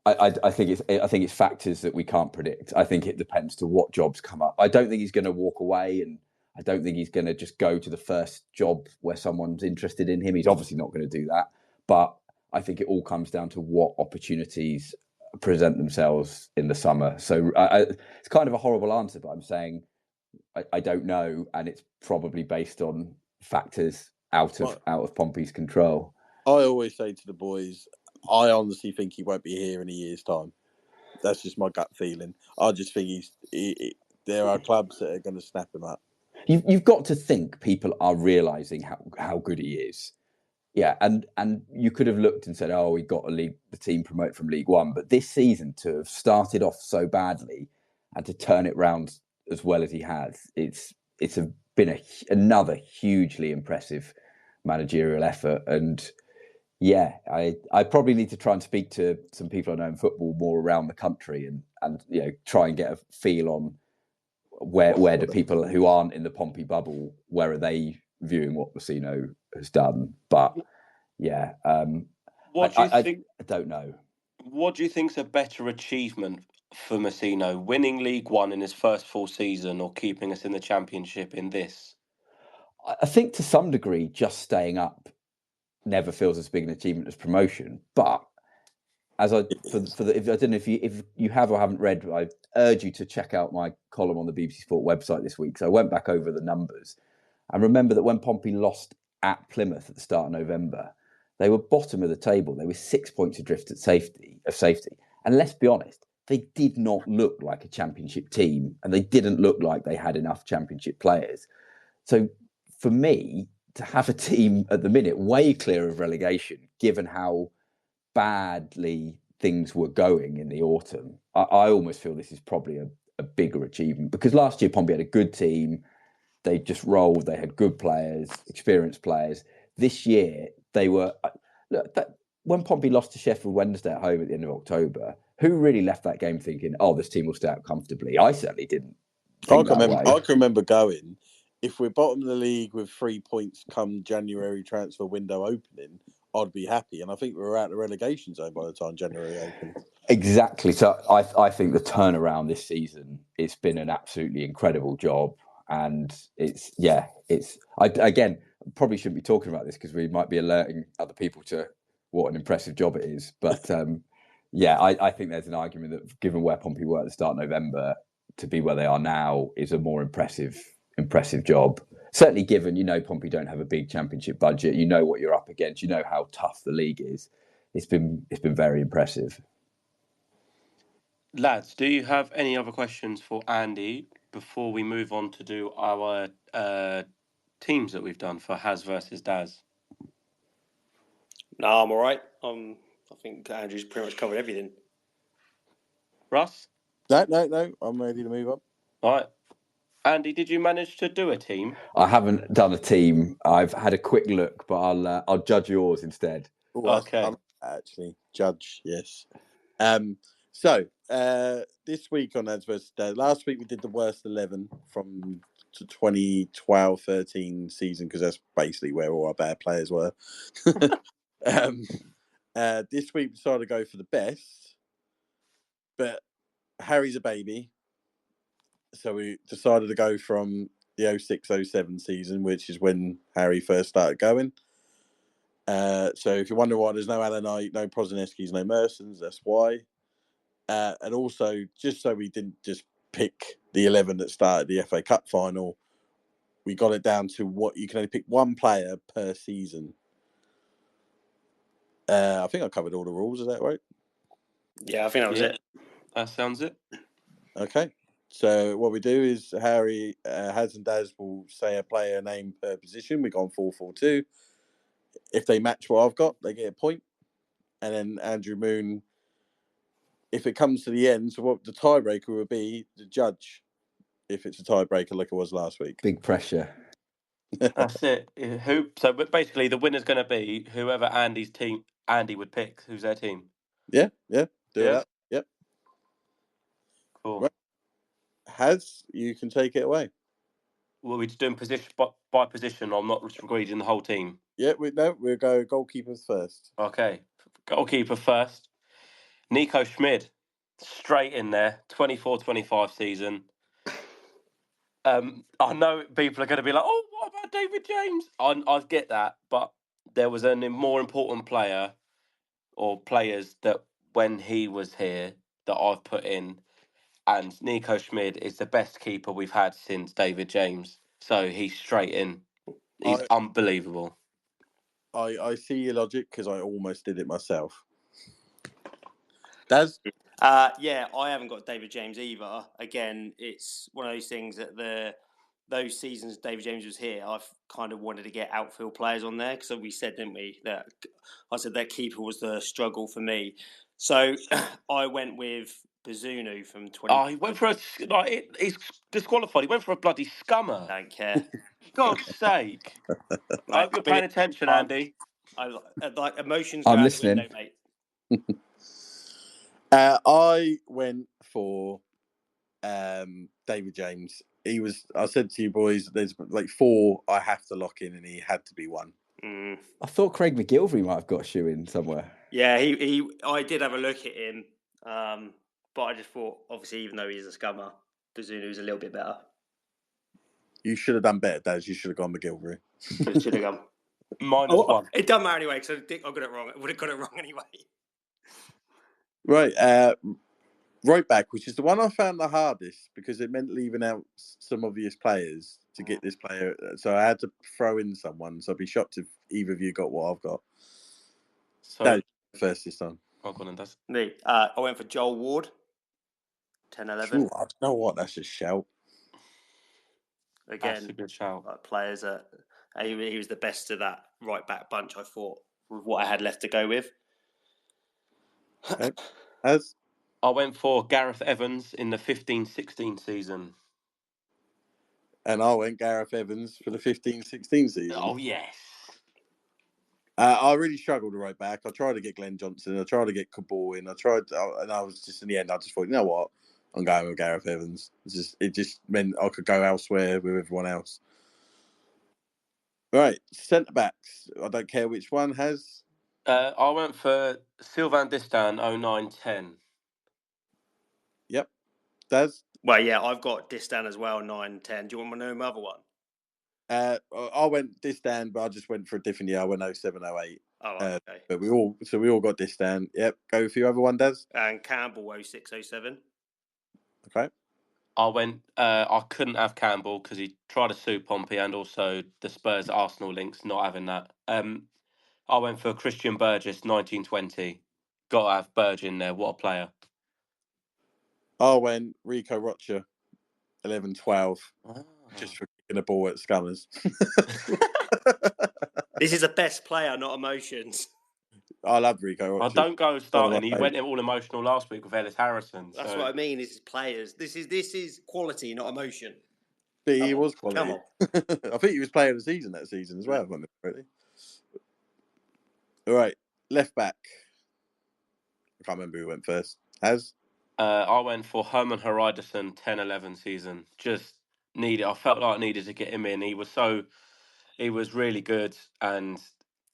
I think it's factors that we can't predict. I think it depends to what jobs come up. I don't think he's going to walk away, and I don't think he's going to just go to the first job where someone's interested in him. He's obviously not going to do that. But I think it all comes down to what opportunities present themselves in the summer. So it's kind of a horrible answer, but I'm saying I don't know, and it's probably based on factors out of Pompey's control. I always say to the boys, I honestly think he won't be here in a year's time. That's just my gut feeling. I just think there are clubs that are going to snap him up. You've got to think people are realising how good he is. Yeah, and you could have looked and said, "Oh, we got the team promoted from League One," but this season to have started off so badly and to turn it round as well as he has, it's been another hugely impressive managerial effort. And yeah, I probably need to try and speak to some people I know in football more around the country and try and get a feel on where do people who aren't in the Pompey bubble, where are they viewing what Mourinho has done? But yeah, what do you think? I don't know. What do you think's a better achievement for Mourinho, winning League One in his first full season or keeping us in the Championship in this? I think to some degree, just staying up never feels as big an achievement as promotion. But as I don't know if you have or haven't read, I urge you to check out my column on the BBC Sport website this week. So I went back over the numbers and remember that when Pompey lost at Plymouth at the start of November, they were bottom of the table. They were 6 points adrift of safety. And let's be honest, they did not look like a championship team, and they didn't look like they had enough championship players. So for me, to have a team at the minute way clear of relegation, given how badly things were going in the autumn, I almost feel this is probably a bigger achievement, because last year Pompey had a good team. They just rolled. They had good players, experienced players. This year, they were... when Pompey lost to Sheffield Wednesday at home at the end of October, who really left that game thinking, oh, this team will stay out comfortably? I certainly didn't think that way. I can remember going, if we're bottom of the league with 3 points come January transfer window opening, I'd be happy. And I think we were out of the relegation zone by the time January opened. Exactly. So I think the turnaround this season, it's been an absolutely incredible job. And I probably shouldn't be talking about this because we might be alerting other people to what an impressive job it is. But I think there's an argument that given where Pompey were at the start of November, to be where they are now is a more impressive job. Certainly given, Pompey don't have a big championship budget. You know what you're up against. You know how tough the league is. It's been very impressive. Lads, do you have any other questions for Andy before we move on to do our teams that we've done for Haz versus Daz? No, I'm all right. I think Andrew's pretty much covered everything. Russ? No. I'm ready to move on. All right. Andy, did you manage to do a team? I haven't done a team. I've had a quick look, but I'll judge yours instead. Ooh, okay. I'm actually judge, yes. So this week on Haz vs Daz, last week we did the worst 11 from the 2012-13 season, because that's basically where all our bad players were. This week we decided to go for the best, but Harry's a baby, so we decided to go from the 06-07 season, which is when Harry first started going. So if you wonder why there's no Alan Knight, no Prozineskis, no Mersons, that's why. And also, just so we didn't just pick the 11 that started the FA Cup final, we got it down to what you can only pick one player per season. I think I covered all the rules. Is that right? Yeah, I think that was it. That sounds it. Okay. So what we do is Harry, Haz and Daz will say a player name per position. We've gone 4-4-2. If they match what I've got, they get a point. And then Andrew Moon, if it comes to the end, so what the tiebreaker would be the judge, if it's a tiebreaker like it was last week. Big pressure. That's it. So basically the winner's going to be whoever Andy would pick. Who's their team? Yeah. Do that. Yep. Cool. Right. Haz, you can take it away. Well, we're just doing position by position. I'm not reading the whole team. Yeah, we'll go goalkeepers first. Okay. Goalkeeper first. Nico Schmid, straight in there, 24-25 season. I know people are going to be like, oh, what about David James? I get that, but there was a more important player or players that when he was here that I've put in. And Nico Schmid is the best keeper we've had since David James. So he's straight in. He's unbelievable. I see your logic because I almost did it myself. Daz? Yeah, I haven't got David James either. Again, it's one of those things that those seasons David James was here, I've kind of wanted to get outfield players on there because we said, didn't we, that I said that keeper was the struggle for me. So I went with Bazunu from 20. Oh, he went for he's disqualified. He went for a bloody scummer. Don't care. God's sake. I hope you're paying attention, Andy. I like emotions I'm go out listening. the window, mate. I went for David James. I said to you boys, there's like 4 I have to lock in, and he had to be one. I thought Craig McGilvery might have got a shoe in somewhere. Yeah, I did have a look at him, but I just thought, obviously, even though he's a scummer, Bazunu's a little bit better. You should have done better, Daz. You should have gone McGilvery. Should have gone. -1. It doesn't matter anyway, because I got it wrong. I would have got it wrong anyway. Right, right back, which is the one I found the hardest because it meant leaving out some obvious players to get this player. So I had to throw in someone. So I'd be shocked if either of you got what I've got. So Daz, first this time. Oh, go on, Daz. Me, I went for Joel Ward, 10-11. Ooh, I don't know what. That's a shout. Again, That's a good shout. Like players that he was the best of that right back bunch. I thought with what I had left to go with. Okay. As I went for Gareth Evans in the 15-16 season. and I went Gareth Evans for the 15-16 season. Oh, yes. I really struggled to right back. I tried to get Glenn Johnson. I tried to get Cabal in. And I was just in the end. I just thought, you know what? I'm going with Gareth Evans. It just meant I could go elsewhere with everyone else. Right, centre backs. I don't care which one has. I went for Sylvain Distin 09-10. Yep, Daz. Well, yeah, I've got Distan as well, 9-10. Do you want to know my other one? I went Distin, but I just went for a different year. I went 07-08. Oh, okay. But we all got Distin. Yep, go with your other one, Daz. And Campbell 06-07. Okay. I couldn't have Campbell because he tried to sue Pompey and also the Spurs Arsenal links, not having that. I went for Christian Burgess 19-20. Got to have Burge in there. What a player. I went Rico Rocha 11-12. Just for kicking a ball at Scummers. This is a best player, not emotions. I love Rico Rocha. Don't go starting. He went all emotional last week with Ellis Harrison. That's what I mean. This is players. This is quality, not emotion. But he was quality. I think he was player of the season that season as well. If I remember correctly. All right, left back. I can't remember who went first. Haz? I went for Herman Hreiderson 10-11 season. I felt like I needed to get him in. He was really good and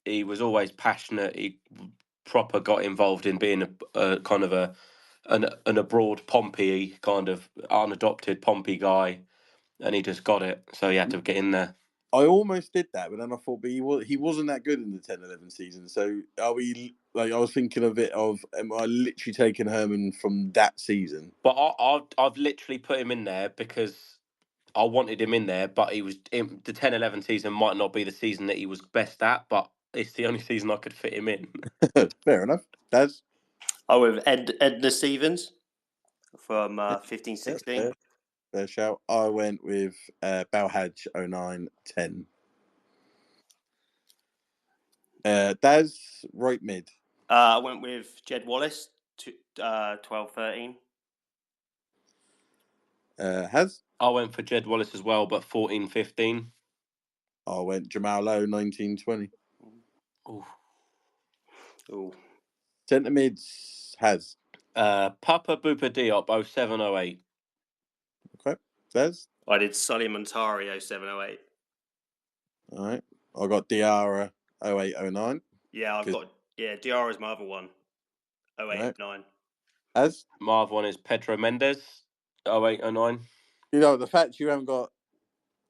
he was always passionate. He proper got involved in being a kind of an abroad Pompey, kind of unadopted Pompey guy, and he just got it. So he had to get in there. I almost did that, but then I thought, but he wasn't that good in the 10-11 season. So are we like? I was thinking of it. Am I literally taking Herman from that season? But I've literally put him in there because I wanted him in there. But he was the 10-11 season might not be the season that he was best at, but it's the only season I could fit him in. Fair enough. Daz? I went with Edna Stevens from 15-16. Fair shout. I went with Balhaj 09-10. Daz, right mid. I went with Jed Wallace 12-13. Haz? I went for Jed Wallace as well, but 14-15. I went Jamal Lowe 19-20. Ooh. Centre mids, Haz. Papa Bupa Diop 07-08. Okay. Daz? I did Sully Montari 07-08. All right. I got Diarra 08-09. Yeah, Diarra's my other one. 08-09. Haz? My other one is Pedro Mendes 08-09. You know, the fact you haven't got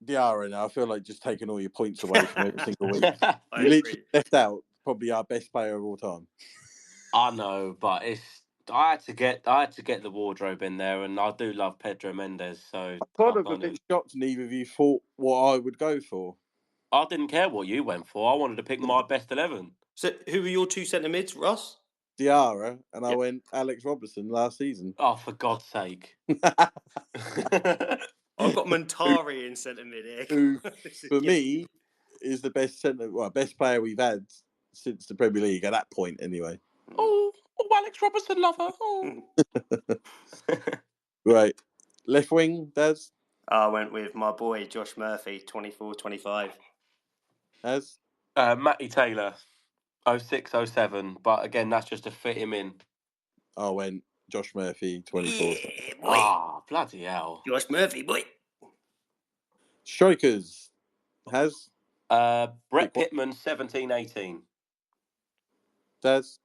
Diarra now, I feel like just taking all your points away from every single week. You literally left out probably our best player of all time. I know, but I had to get the wardrobe in there, and I do love Pedro Mendes. So Kind of a bit shocked neither of you thought what I would go for. I didn't care what you went for. I wanted to pick my best 11. So, who were your two centre mids, Russ? Diarra, and I went Alex Robertson last season. Oh, for God's sake! I've got Montari in centre mid here. Who, for me, is the best player we've had since the Premier League at that point, anyway. Oh, Alex Robertson lover. Oh. Right, left wing, Daz. I went with my boy Josh Murphy, 24-25. Haz? Matty Taylor, 06-07. But again, that's just to fit him in. I went Josh Murphy, 24. Yeah, boy. Ah, bloody hell. Josh Murphy, boy. Strikers. Haz? Brett Pittman, 17-18. Daz?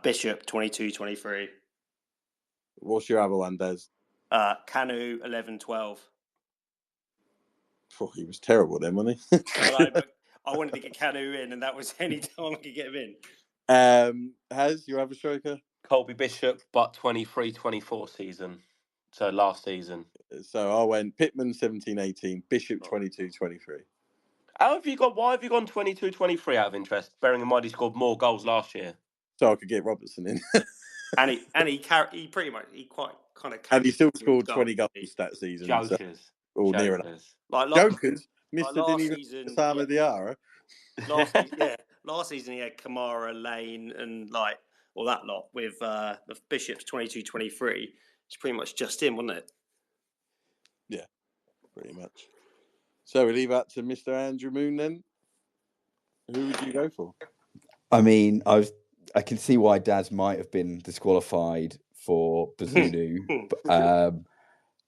Bishop, 22-23. What's your other one, Daz? Canu, 11-12. Oh, he was terrible then, wasn't he? I wanted to get Canu in, and that was any time I could get him in. Haz, your other striker? Colby Bishop, but 23-24 season. So last season. So I went Pittman 17-18, Bishop 22-23. Why have you gone 22-23 out of interest? Bearing in mind he scored more goals last year. So I could get Robertson in. and he quite kind of. And he still scored 20 goals that season. Jokers. So, all near enough. Jokers. Mr. Didn't even Sama Diarra. Last season he had Kamara, Lane, and all that lot with the Bishop's 22-23. It's pretty much just him, wasn't it? Yeah, pretty much. So we leave that to Mr. Andrew Moon then. Who would you go for? I mean, I can see why Daz might have been disqualified for Bazunu,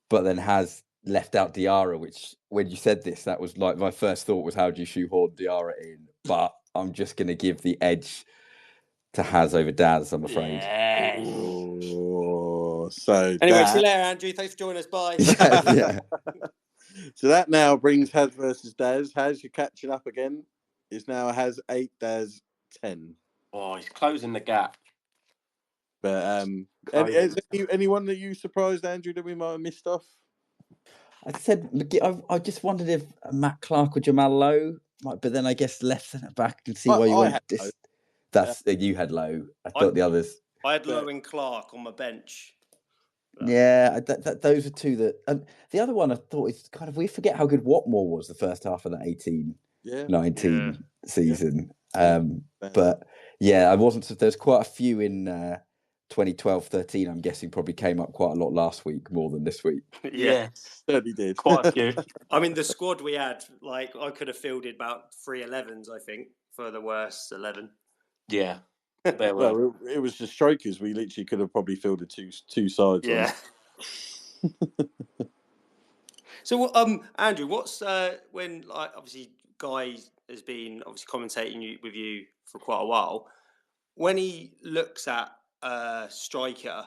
but then has left out Diarra, which when you said this, that was like my first thought was how do you shoehorn Diarra in? But I'm just going to give the edge to Haz over Daz, I'm afraid. Yes. Oh, so anyway, see you later, Andrew. Thanks for joining us. Bye. Yeah. So that now brings Haz versus Daz. Haz, you're catching up again. Is now Haz 8, Daz 10. Oh, he's closing the gap. But is anyone that you surprised, Andrew, that we might have missed off? I said I just wondered if Matt Clark or Jamal Lowe might, but then I guess left centre back. I can see why you went this. That's you had Lowe. I thought the others. I had Lowe and Clark on my bench. Yeah, those are two that. And the other one I thought is kind of we forget how good Watmore was the first half of that 18-19 season. But yeah, I wasn't. There's quite a few in 2012-13. I'm guessing probably came up quite a lot last week, more than this week. Yeah, certainly did. Quite a few. I mean, the squad we had, I could have fielded about 3 11s, I think, for the worst 11. Yeah. Well, it was the strikers. We literally could have probably fielded two sides. Yeah. So, Andrew, what's when obviously Guy has been commentating with you for quite a while. When he looks at a striker,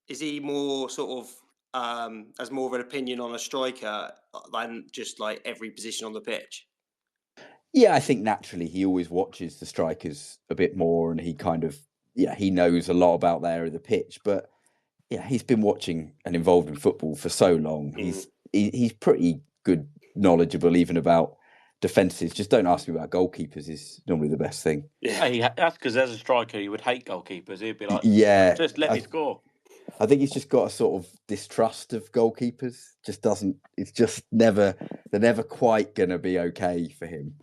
is he more sort of has more of an opinion on a striker than just every position on the pitch? Yeah, I think naturally he always watches the strikers a bit more, and he kind of he knows a lot about the area of the pitch. But yeah, he's been watching and involved in football for so long. He's pretty good, knowledgeable even about defences. Just don't ask me about goalkeepers is normally the best thing. Yeah, that's because as a striker you would hate goalkeepers. He'd be like, just let me score. I think he's just got a sort of distrust of goalkeepers. It's just never. They're never quite going to be okay for him.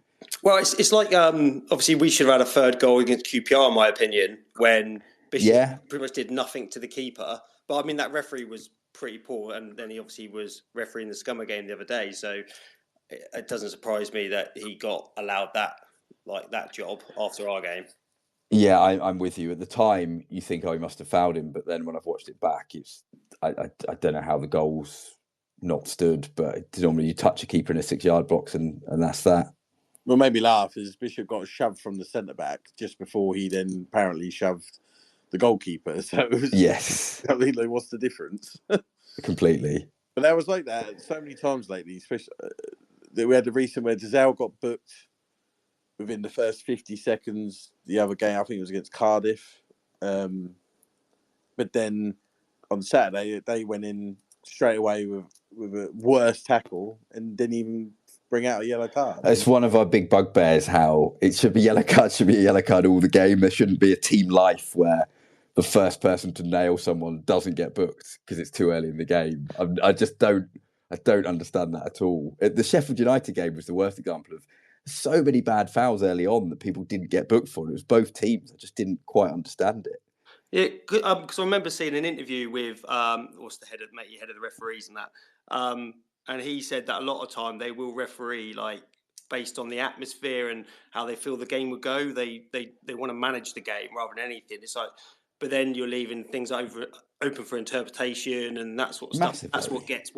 Well, it's like obviously we should have had a third goal against QPR, in my opinion, when Bishop pretty much did nothing to the keeper. But I mean, that referee was pretty poor, and then he obviously was refereeing the Scummer game the other day. So it doesn't surprise me that he got allowed that job after our game. Yeah, I'm with you. At the time, you think, he must have fouled him, but then when I've watched it back, I don't know how the goal's not stood, but normally you touch a keeper in a 6-yard box, and that's that. What made me laugh is Bishop got shoved from the centre back just before he then apparently shoved the goalkeeper. So it was, yes, I mean, what's the difference? Completely. But that was like that so many times lately. Especially we had the recent where Dazelle got booked within the first 50 seconds. The other game, I think it was against Cardiff. But then on Saturday, they went in straight away with a worse tackle and didn't even bring out a yellow card. It's one of our big bugbears how it should be yellow card, should be a yellow card all the game. There shouldn't be a team life where the first person to nail someone doesn't get booked because it's too early in the game. I don't understand that at all. The Sheffield United game was the worst example of so many bad fouls early on that people didn't get booked for. It was both teams. I just didn't quite understand it. Yeah, because I remember seeing an interview with what's the head of the referees and that, and he said that a lot of time they will referee like based on the atmosphere and how they feel the game would go. They want to manage the game rather than anything. It's like, but then you're leaving things open for interpretation and that sort of stuff. That's what gets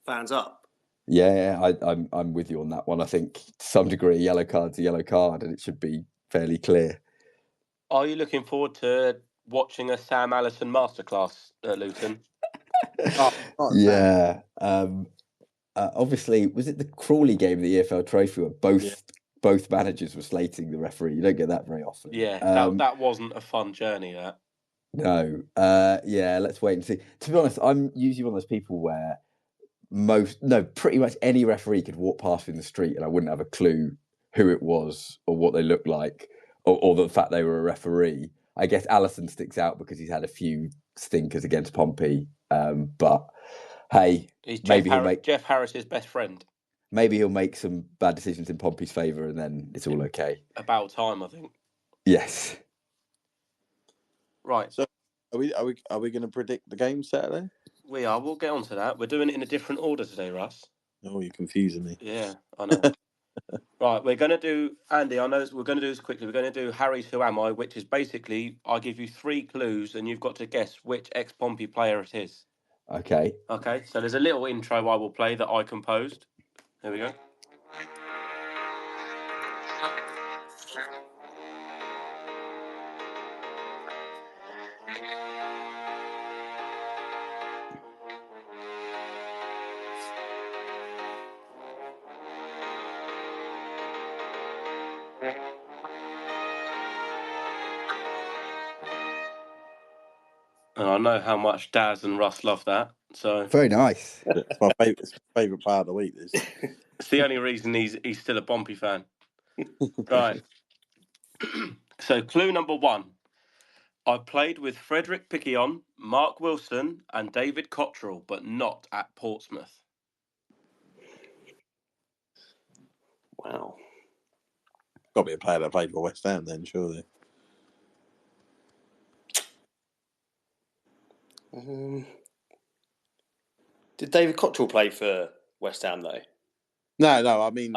fans up. Yeah, I'm with you on that one. I think to some degree, a yellow card's a yellow card, and it should be fairly clear. Are you looking forward to watching a Sam Allison masterclass at Luton? Yeah. Obviously, was it the Crawley game of the EFL Trophy where both managers were slating the referee? You don't get that very often. Yeah, that wasn't a fun journey, that. No. Yeah, let's wait and see. To be honest, I'm usually one of those people where pretty much any referee could walk past me in the street and I wouldn't have a clue who it was or what they looked like or the fact they were a referee. I guess Allison sticks out because he's had a few stinkers against Pompey. But hey, maybe he'll make Jeff Harris's best friend. Maybe he'll make some bad decisions in Pompey's favour and then it's all okay. About time, I think. Yes. Right. So are we going to predict the game Saturday? We are. We'll get on to that. We're doing it in a different order today, Russ. Oh, you're confusing me. Yeah, I know. Right, we're going to do, Andy, I know we're going to do this quickly. We're going to do Harry's Who Am I, which is basically, I give you 3 clues and you've got to guess which ex-Pompey player it is. Okay. Okay, so there's a little intro I will play that I composed. Here we go. And I know how much Daz and Russ love that. So very nice. It's my favourite part of the week. This. It's the only reason he's still a Pompey fan. Right. So clue number 1. I played with Frederick Picquion, Mark Wilson, and David Cottrell, but not at Portsmouth. Wow. Got to be a player that played for West Ham then, surely. Did David Cottrell play for West Ham though? No. I mean,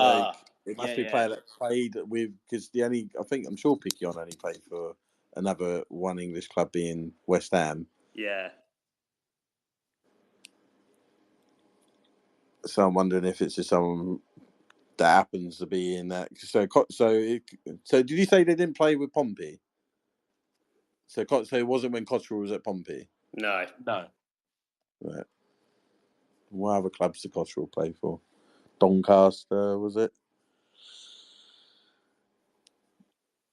it must be a player that played with because I'm sure Picquion only played for another one English club being West Ham. Yeah. So I'm wondering if it's just someone that happens to be in that. So did you say they didn't play with Pompey? So it wasn't when Cottrell was at Pompey. No. Right. What other clubs did Cottrell play for? Doncaster, was it?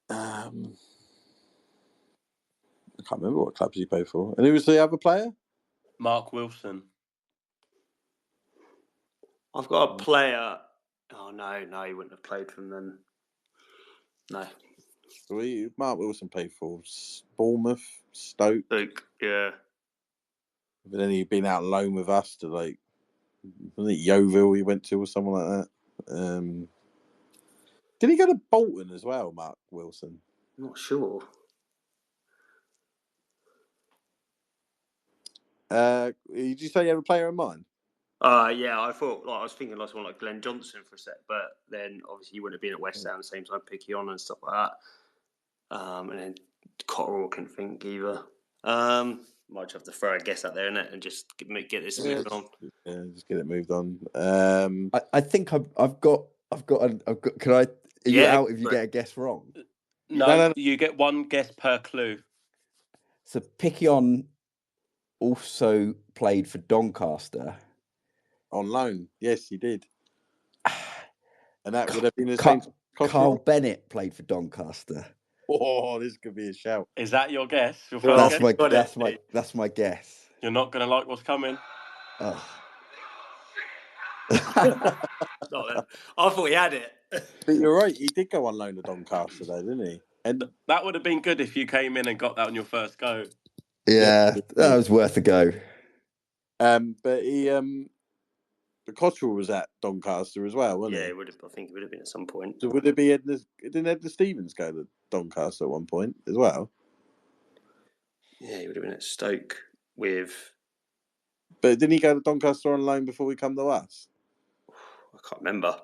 I can't remember what clubs he played for. And who was the other player? Mark Wilson. I've got a player. Oh, no, he wouldn't have played for them then. No. Mark Wilson played for Bournemouth, Stoke. Yeah. But then he'd been out on loan with us to wasn't it Yeovil he went to or something like that? Did he go to Bolton as well, Mark Wilson? Not sure. Did you say you have a player in mind? Yeah, I thought I was thinking like someone like Glenn Johnson for a sec, but then obviously he wouldn't have been at West Ham at the same time, Picquion and stuff like that. And then Cottrell, I couldn't think either. Might have to throw a guess out there innit, and just get this moved on. Yeah, just get it moved on. I think I've got. Can I? Are you out if you get a guess wrong? No. You get one guess per clue. So Picquion also played for Doncaster. On loan, yes, he did. And that would have been the same. same. Carl Bennett played for Doncaster. Oh, this could be a shout. Is that your guess? Your first guess? That's my guess. You're not going to like what's coming. Oh. Not that. I thought he had it. But you're right. He did go on loan to Doncaster, though, didn't he? And that would have been good if you came in and got that on your first go. Yeah, that was worth a go. But he the Cottrell was at Doncaster as well, wasn't he? Yeah, it would have. I think it would have been at some point. So would it be didn't Edna Stevens go to Doncaster at one point as well? Yeah, he would have been at Stoke with. But didn't he go to Doncaster on loan before we come to us? I can't remember.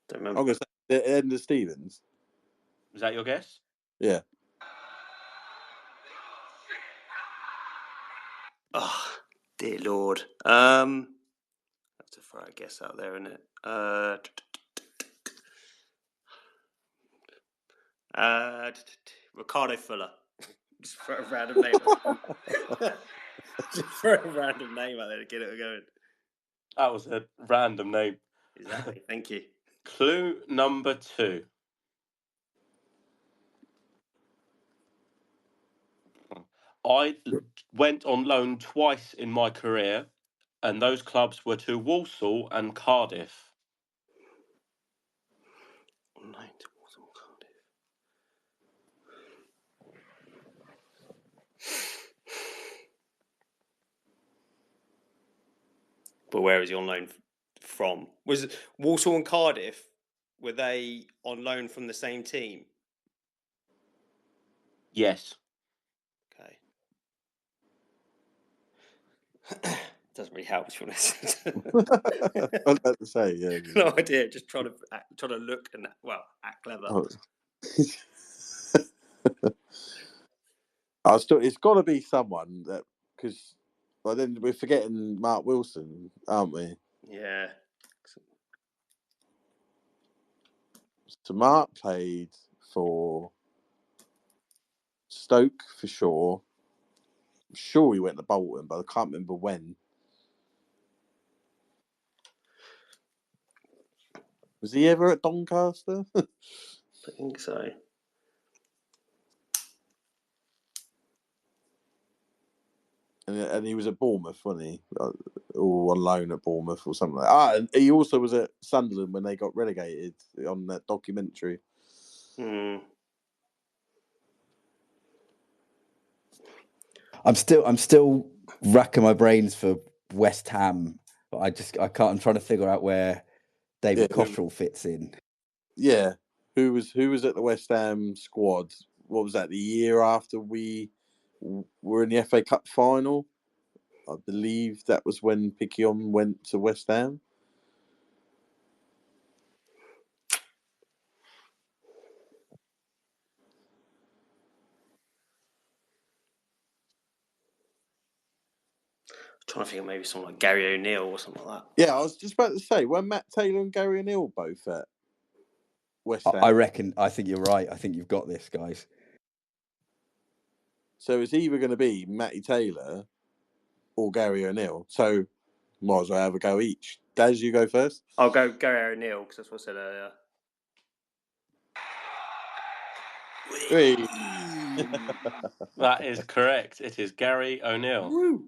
Don't remember. I'm going to say Edna Stevens. Is that your guess? Yeah. Oh, dear Lord. I have to throw a guess out there, innit? Ricardo Fuller. Just throw a random name. Just throw a random name out there to get it going. That was a random name. Exactly. Thank you. Clue number 2. I went on loan twice in my career, and those clubs were to Walsall and Cardiff. On loan to Walsall and Cardiff. But where is he on loan from? Was Walsall and Cardiff, were they on loan from the same team? Yes. Okay. Doesn't really help, to be honest. I was about to say, yeah. No idea. Just trying to look and act clever. Oh. It's got to be someone that because then we're forgetting Mark Wilson, aren't we? Yeah. So Mark played for Stoke for sure. I'm sure he went to Bolton, but I can't remember when. Was he ever at Doncaster? I think so. And he was at Bournemouth, wasn't he? Or on loan at Bournemouth or something like that. And he also was at Sunderland when they got relegated on that documentary. I'm still racking my brains for West Ham, but I can't. I'm trying to figure out where David Cottrell fits in. Yeah, who was at the West Ham squad? What was that? The year after we were in the FA Cup final, I believe that was when Picquion went to West Ham. Trying to think of maybe someone like Gary O'Neill or something like that. Yeah, I was just about to say, were Matt Taylor and Gary O'Neill both at West Ham? I think you're right. I think you've got this, guys. So it's either going to be Matty Taylor or Gary O'Neill. So might as well have a go each. Daz, you go first. I'll go Gary O'Neill because that's what I said earlier. That is correct. It is Gary O'Neill. Woo.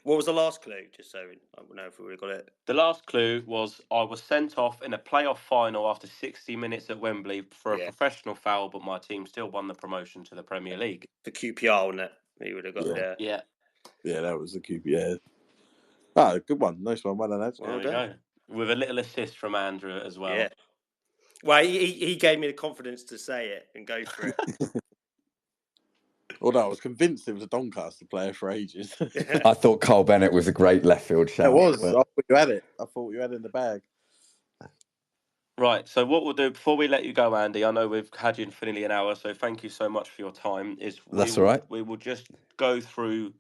What was the last clue? Just so I don't know if we would have got it. The last clue was I was sent off in a playoff final after 60 minutes at Wembley for a professional foul, but my team still won the promotion to the Premier League. The QPR, wasn't it? You would have got there. Yeah. Yeah, that was the QPR. Ah, good one. Nice one. Well done, lads. There we go. With a little assist from Andrew as well. Yeah. Well, he gave me the confidence to say it and go for it. Although I was convinced it was a Doncaster player for ages. I thought Carl Bennett was a great left field shout. It was. But I thought you had it. I thought you had it in the bag. Right. So what we'll do before we let you go, Andy, I know we've had you for nearly an hour, so thank you so much for your time. That's all right. We will just go through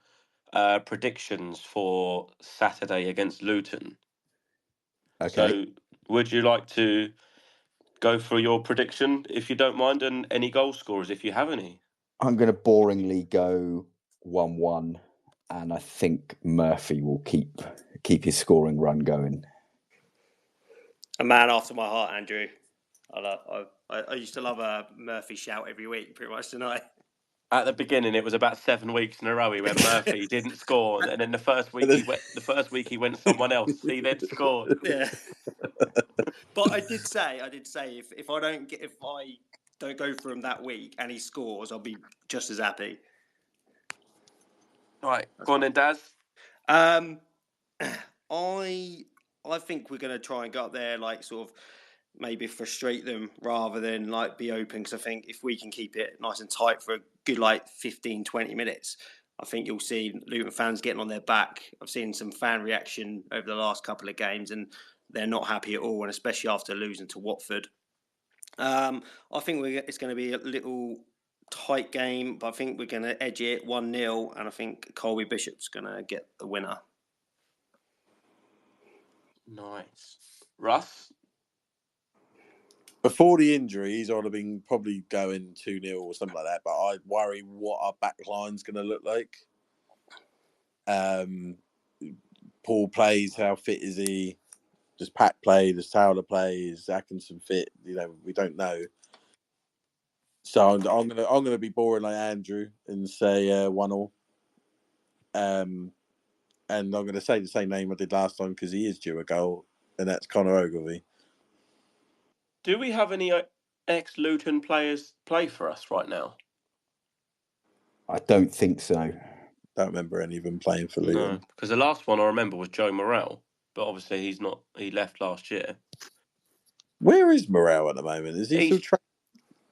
predictions for Saturday against Luton. Okay. So would you like to go for your prediction, if you don't mind, and any goal scorers, if you have any? I'm going to boringly go 1-1, and I think Murphy will keep his scoring run going. A man after my heart, Andrew. I used to love a Murphy shout every week, pretty much tonight. At the beginning, it was about 7 weeks in a row he went Murphy didn't score, and then the first week he went someone else. He then scored. Yeah. But I did say if I don't go for him that week and he scores, I'll be just as happy. Right, go on then, Daz. I think we're going to try and go up there, like sort of maybe frustrate them rather than like be open. Because I think if we can keep it nice and tight for a good like 15, 20 minutes, I think you'll see Luton fans getting on their back. I've seen some fan reaction over the last couple of games and they're not happy at all, and especially after losing to Watford. I think it's going to be a little tight game, but I think we're going to edge it 1-0, and I think Colby Bishop's going to get the winner. Nice. Russ? Before the injuries, I'd have been probably going 2-0 or something like that, but I worry what our back line's going to look like. Paul plays, how fit is he? Does Pat play? Does Towler play? Is Atkinson fit? We don't know. So I'm gonna be boring like Andrew and say 1-1. And I'm gonna say the same name I did last time because he is due a goal, and that's Conor Ogilvie. Do we have any ex-Luton players play for us right now? I don't think so. Don't remember any of them playing for Luton. No, because the last one I remember was Joe Morrell, but obviously he's not. He left last year. Where is Morrell at the moment? Is he still training?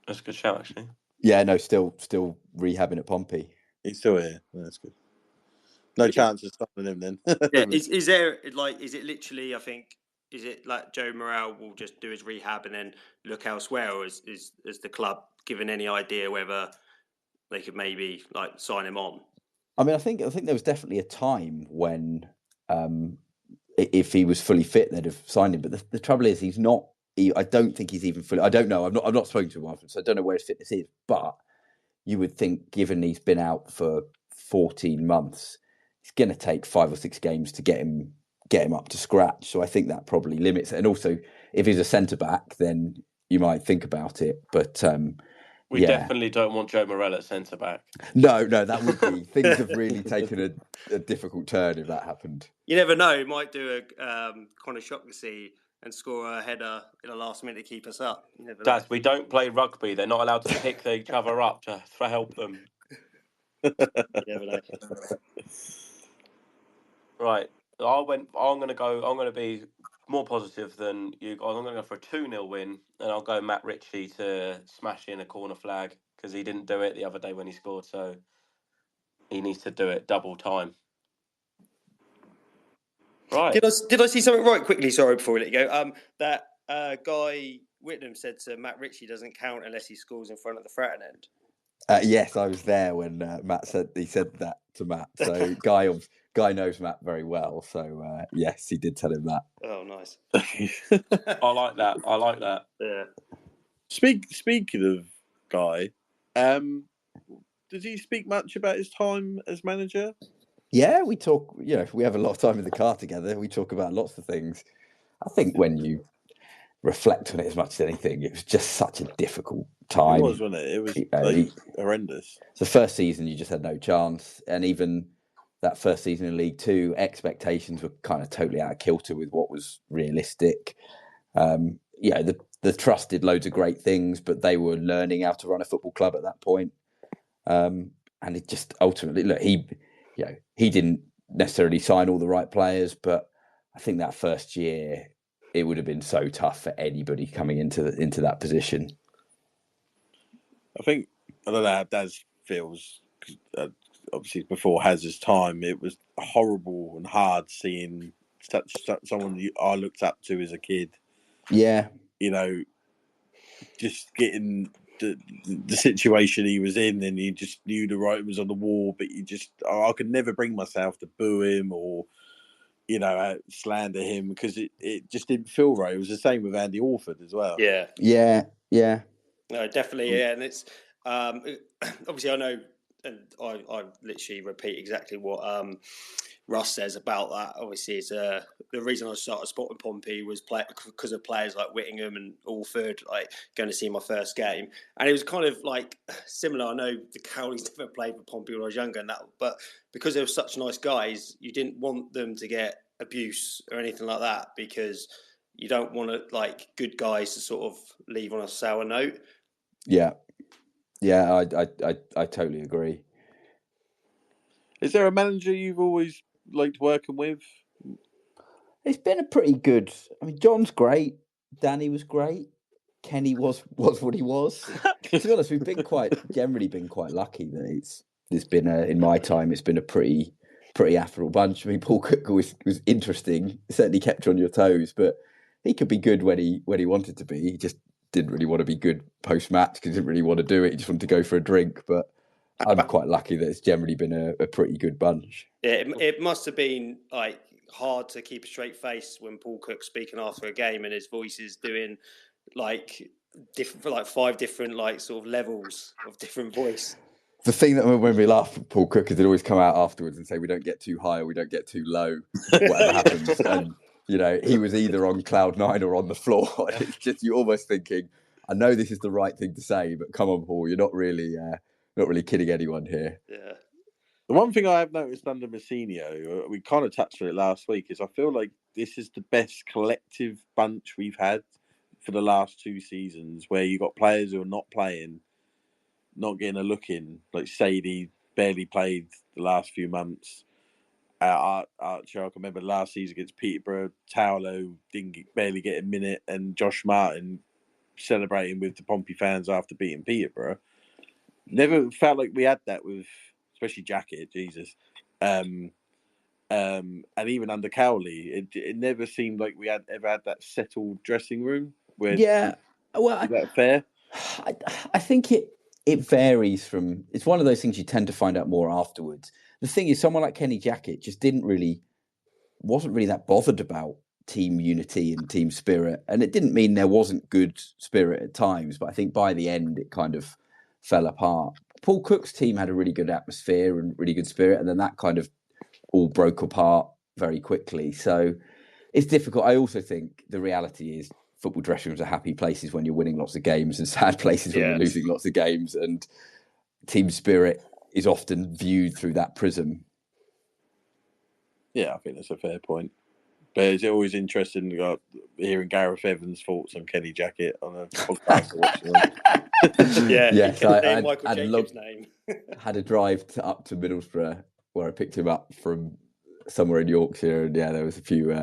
That's a good shout, actually. Yeah, no, still rehabbing at Pompey. He's still here. That's good. No chance of stopping him then. Yeah, is there like? Is it literally? I think. Is it like Joe Morrell will just do his rehab and then look elsewhere, or is the club given any idea whether they could maybe like sign him on? I mean, I think there was definitely a time when, if he was fully fit, they'd have signed him. But the trouble is, he's not. I don't think he's even fully. I don't know. I've not spoken to him after, so I don't know where his fitness is. But you would think, given he's been out for 14 months, it's going to take 5 or 6 games to get him up to scratch. So I think that probably limits it. And also, if he's a centre back, then you might think about it. But we definitely don't want Joe Morrell at centre back. No, that would be. Things have really taken a difficult turn if that happened. You never know. He might do a Conor Shocknessy and score a header in the last minute to keep us up. Daz, we don't play rugby. They're not allowed to pick each other up to help them. You never know. Right. I'm going to be more positive than you guys. I'm going to go for a 2-0 win, and I'll go Matt Ritchie to smash in a corner flag because he didn't do it the other day when he scored, so he needs to do it double time. Right. Did I see something right quickly? Sorry, before we let you go. That Guy Whitnam said to Matt Ritchie doesn't count unless he scores in front of the Fratton end. Yes, I was there when Matt said that to Matt. So Guy knows Matt very well. So yes, he did tell him that. Oh, nice. I like that. Yeah. Speaking of Guy, did he speak much about his time as manager? Yeah, we talk. We have a lot of time in the car together. We talk about lots of things. I think when you reflect on it as much as anything, it was just such a difficult time. It was, wasn't it? It was horrendous. The first season, you just had no chance. And even that first season in League Two, expectations were kind of totally out of kilter with what was realistic. The Trust did loads of great things, but they were learning how to run a football club at that point. And it just ultimately, look, he didn't necessarily sign all the right players, but I think that first year it would have been so tough for anybody coming into that position. I don't know how Daz feels. Obviously, before Haz's time, it was horrible and hard seeing someone I looked up to as a kid. Yeah, just getting the situation he was in, and you just knew the writing was on the wall, but I could never bring myself to boo him or slander him because it just didn't feel right. It was the same with Andy Orford as well. Yeah. No, definitely, yeah. And it's obviously I know, and I literally repeat exactly what Russ says about that. Obviously, it's the reason I started spotting Pompey was because of players like Whittingham and Alford, like going to see my first game, and it was kind of like similar. I know the Cowleys never played for Pompey when I was younger, and that, but because they were such nice guys, you didn't want them to get abuse or anything like that because you don't want to like good guys to sort of leave on a sour note. Yeah, I totally agree. Is there a manager you've always liked working with? It's been a pretty good. I mean, John's great. Danny was great. Kenny was what he was. To be honest, we've generally been quite lucky that it's been in my time. It's been a pretty affable bunch. I mean, Paul Cook was interesting. Certainly kept you on your toes, but he could be good when he wanted to be. He just didn't really want to be good post match because he didn't really want to do it. He just wanted to go for a drink. But I'm quite lucky that it's generally been a pretty good bunch. Yeah, it must have been like hard to keep a straight face when Paul Cook's speaking after a game and his voice is doing like different for like 5 different like sort of levels of different voice. The thing that when we laugh at Paul Cook is they'd always come out afterwards and say we don't get too high or we don't get too low, whatever happens. And he was either on cloud 9 or on the floor. It's just you're almost thinking, I know this is the right thing to say, but come on, Paul, you're not really kidding anyone here. Yeah. The one thing I have noticed under Mousinho, we kind of touched on it last week, is I feel like this is the best collective bunch we've had for the last 2 seasons, where you got players who are not playing, not getting a look in. Like Sadie barely played the last few months. Archer, I can remember last season against Peterborough, Towlow barely get a minute, and Josh Martin celebrating with the Pompey fans after beating Peterborough. Never felt like we had that with, especially Jacket, Jesus. And even under Cowley, it never seemed like we ever had that settled dressing room. Is that fair? I think it varies from. It's one of those things you tend to find out more afterwards. The thing is, someone like Kenny Jackett just wasn't really that bothered about team unity and team spirit, and it didn't mean there wasn't good spirit at times. But I think by the end, it kind of fell apart. Paul Cook's team had a really good atmosphere and really good spirit, and then that kind of all broke apart very quickly. So it's difficult. I also think the reality is football dressing rooms are happy places when you're winning lots of games and sad places when you're losing lots of games, and team spirit is often viewed through that prism. Yeah, I think that's a fair point. But it's always interesting hearing Gareth Evans' thoughts on Kenny Jackett on a podcast. Yes, I Michael Jacobs' name. had a drive up to Middlesbrough where I picked him up from somewhere in Yorkshire, and there was a few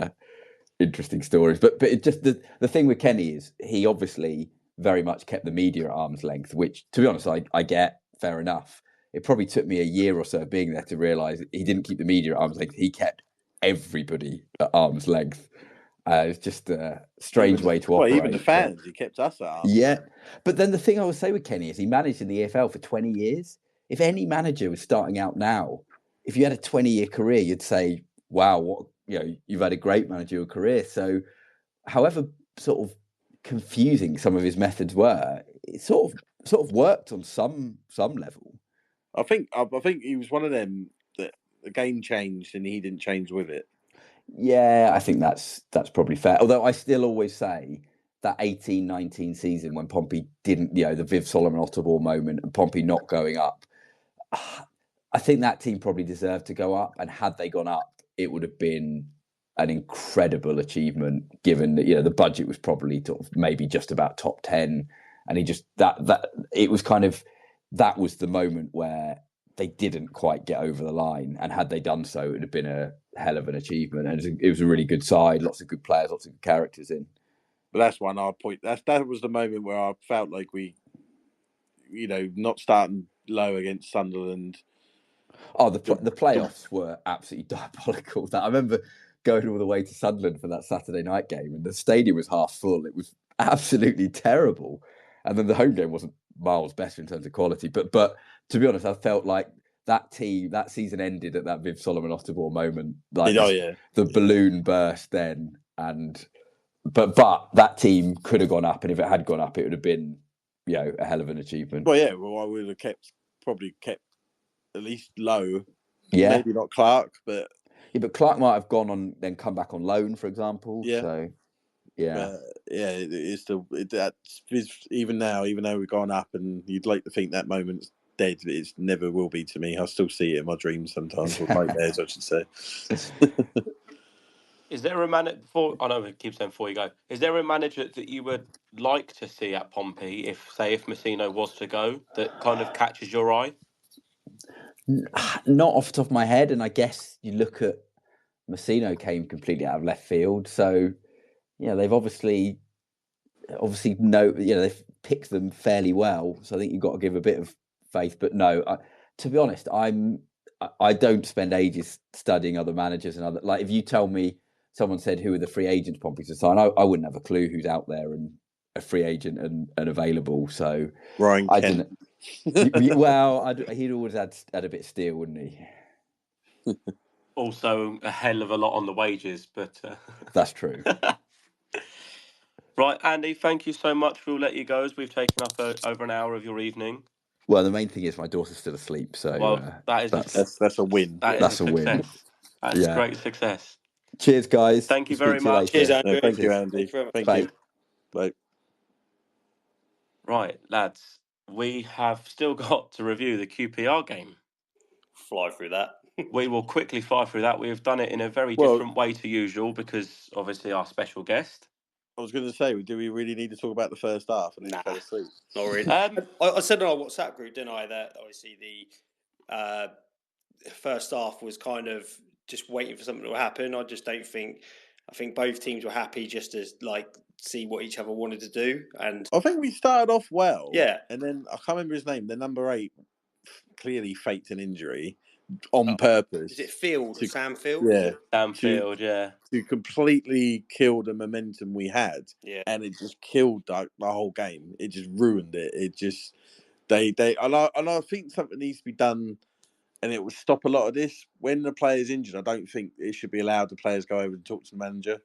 interesting stories. But it just the thing with Kenny is he obviously very much kept the media at arm's length, which, to be honest, I get, fair enough. It probably took me a year or so being there to realise he didn't keep the media at arm's length. He kept everybody at arm's length. It's just a strange way to operate. Even the fans, he kept us at arm's length. But then the thing I would say with Kenny is he managed in the EFL for 20 years. If any manager was starting out now, if you had a 20-year career, you'd say, wow, you've had a great managerial career. So however sort of confusing some of his methods were, it sort of worked on some level. I think he was one of them that the game changed and he didn't change with it. Yeah, I think that's probably fair. Although I still always say that 18-19 season when Pompey didn't, the Viv Solomon Otterball moment and Pompey not going up, I think that team probably deserved to go up. And had they gone up, it would have been an incredible achievement, given that the budget was probably sort of maybe just about top 10, and he just that it was kind of that was the moment where they didn't quite get over the line, and had they done so, it would have been a hell of an achievement. And it was a really good side, lots of good players, lots of good characters in. But that's one I'd point. That was the moment where I felt like we, not starting low against Sunderland. Oh, the playoffs were absolutely diabolical. I remember going all the way to Sunderland for that Saturday night game, and the stadium was half full. It was absolutely terrible. And then the home game wasn't miles better in terms of quality. But to be honest, I felt like that season ended at that Viv Solomon Otterball moment. Like the balloon burst then, but that team could have gone up, and if it had gone up, it would have been a hell of an achievement. Well, I would have probably kept at least low. Yeah, maybe not Clark, but Yeah, but Clark might have gone on, then come back on loan, for example. Yeah. So, yeah. It's still even now, even though we've gone up, and you'd like to think that moment's dead, it never will be to me. I still see it in my dreams sometimes, or nightmares, I should say. Is there a manager I know we keep saying before you go. Is there a manager that you would like to see at Pompey if Messino was to go, that kind of catches your eye? Not off the top of my head, and I guess you look at Messino came completely out of left field, so they've obviously they've picked them fairly well. So I think you've got to give a bit of faith. But no, to be honest, I don't spend ages studying other managers and other. Like if you tell me someone said who are the free agents Pompey to sign, I wouldn't have a clue who's out there and a free agent and available. So Ryan I Kent. didn't. Well, he'd always had a bit of steel, wouldn't he? Also, a hell of a lot on the wages, but that's true. Right, Andy, thank you so much. We'll let you go as we've taken up over an hour of your evening. Well, the main thing is my daughter's still asleep, so that's a win. That's a win. That's a great success. Cheers, guys. Thank you very much. Cheers, Andrew. Thank you, Andy. Thank you. Bye. Right, lads, we have still got to review the QPR game. Fly through that. We will quickly fly through that. We have done it in a very different way to usual because obviously our special guest. I was going to say, do we really need to talk about the first half? And then Nah, fell asleep. Not really. I said in our WhatsApp group, didn't I, that obviously the first half was kind of just waiting for something to happen. I just don't think. I think both teams were happy just to see what each other wanted to do. And I think we started off well. Yeah. And then I can't remember his name. The number 8 clearly faked an injury on purpose. Is it Field? Sam Field? Yeah. Sam Field, yeah. To completely kill the momentum we had. Yeah. And it just killed the whole game. It just ruined it. It just and I think something needs to be done, and it will stop a lot of this. When the player's injured, I don't think it should be allowed the players go over and talk to the manager.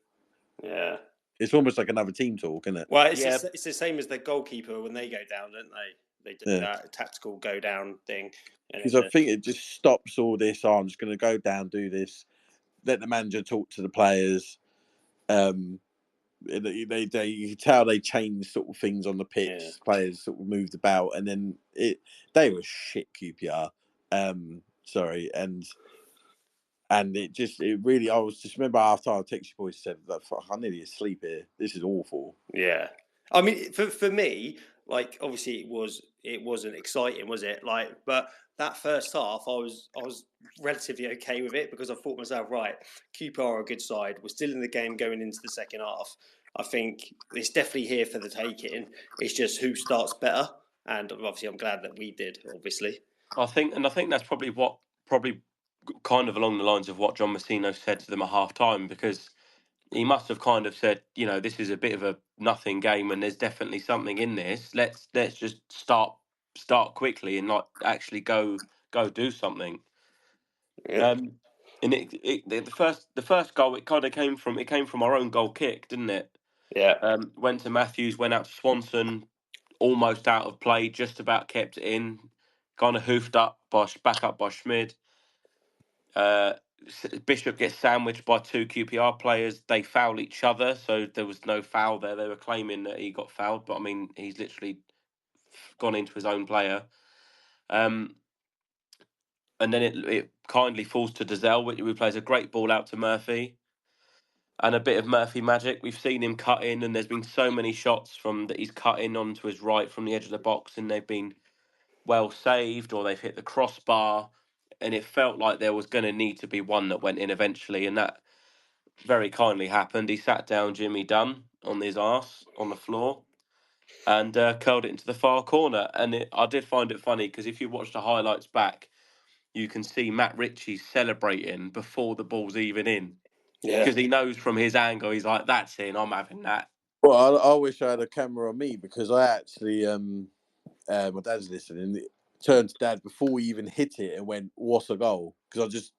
Yeah. It's almost like another team talk, isn't it? Well, it's the same as the goalkeeper when they go down, don't they? They do that tactical go down thing. Because I think it just stops all this. I'm just going to go down, do this. Let the manager talk to the players. You can tell they changed sort of things on the pitch. Yeah. Players sort of moved about, and then they were shit QPR. Sorry, and it really. I was just remember after I texted you boys said, "Fuck, I'm nearly asleep here. This is awful." Yeah, I mean, for me, obviously it wasn't exciting, was it? But that first half, I was relatively okay with it because I thought to myself, right, QPR are a good side. We're still in the game going into the second half. I think it's definitely here for the taking. It's just who starts better, and obviously I'm glad that we did. Obviously, I think that's probably kind of along the lines of what John Messino said to them at half time, because he must have kind of said, this is a bit of a nothing game and there's definitely something in this. Let's just start quickly and not actually go do something. Yeah. And the first goal, it came from our own goal kick, didn't it? Yeah. Went to Matthews, went out to Swanson, almost out of play, just about kept it in, kind of hoofed back up by Schmid. Bishop gets sandwiched by 2 QPR players. They foul each other, so there was no foul there. They were claiming that he got fouled, but I mean, he's literally gone into his own player. And then it kindly falls to Dazelle, who plays a great ball out to Murphy. And a bit of Murphy magic. We've seen him cut in, and there's been so many shots that he's cut in onto his right from the edge of the box, and they've been well saved, or they've hit the crossbar. And it felt like there was going to need to be one that went in eventually, and that very kindly happened. He sat down Jimmy Dunne on his arse on the floor and curled it into the far corner. And I did find it funny because if you watch the highlights back, you can see Matt Ritchie celebrating before the ball's even in. Yeah. Because he knows from his angle, he's like, that's in, I'm having that. Well, I wish I had a camera on me because I actually, my dad's listening, turned to Dad before he even hit it and went, "What a goal!" Because I just,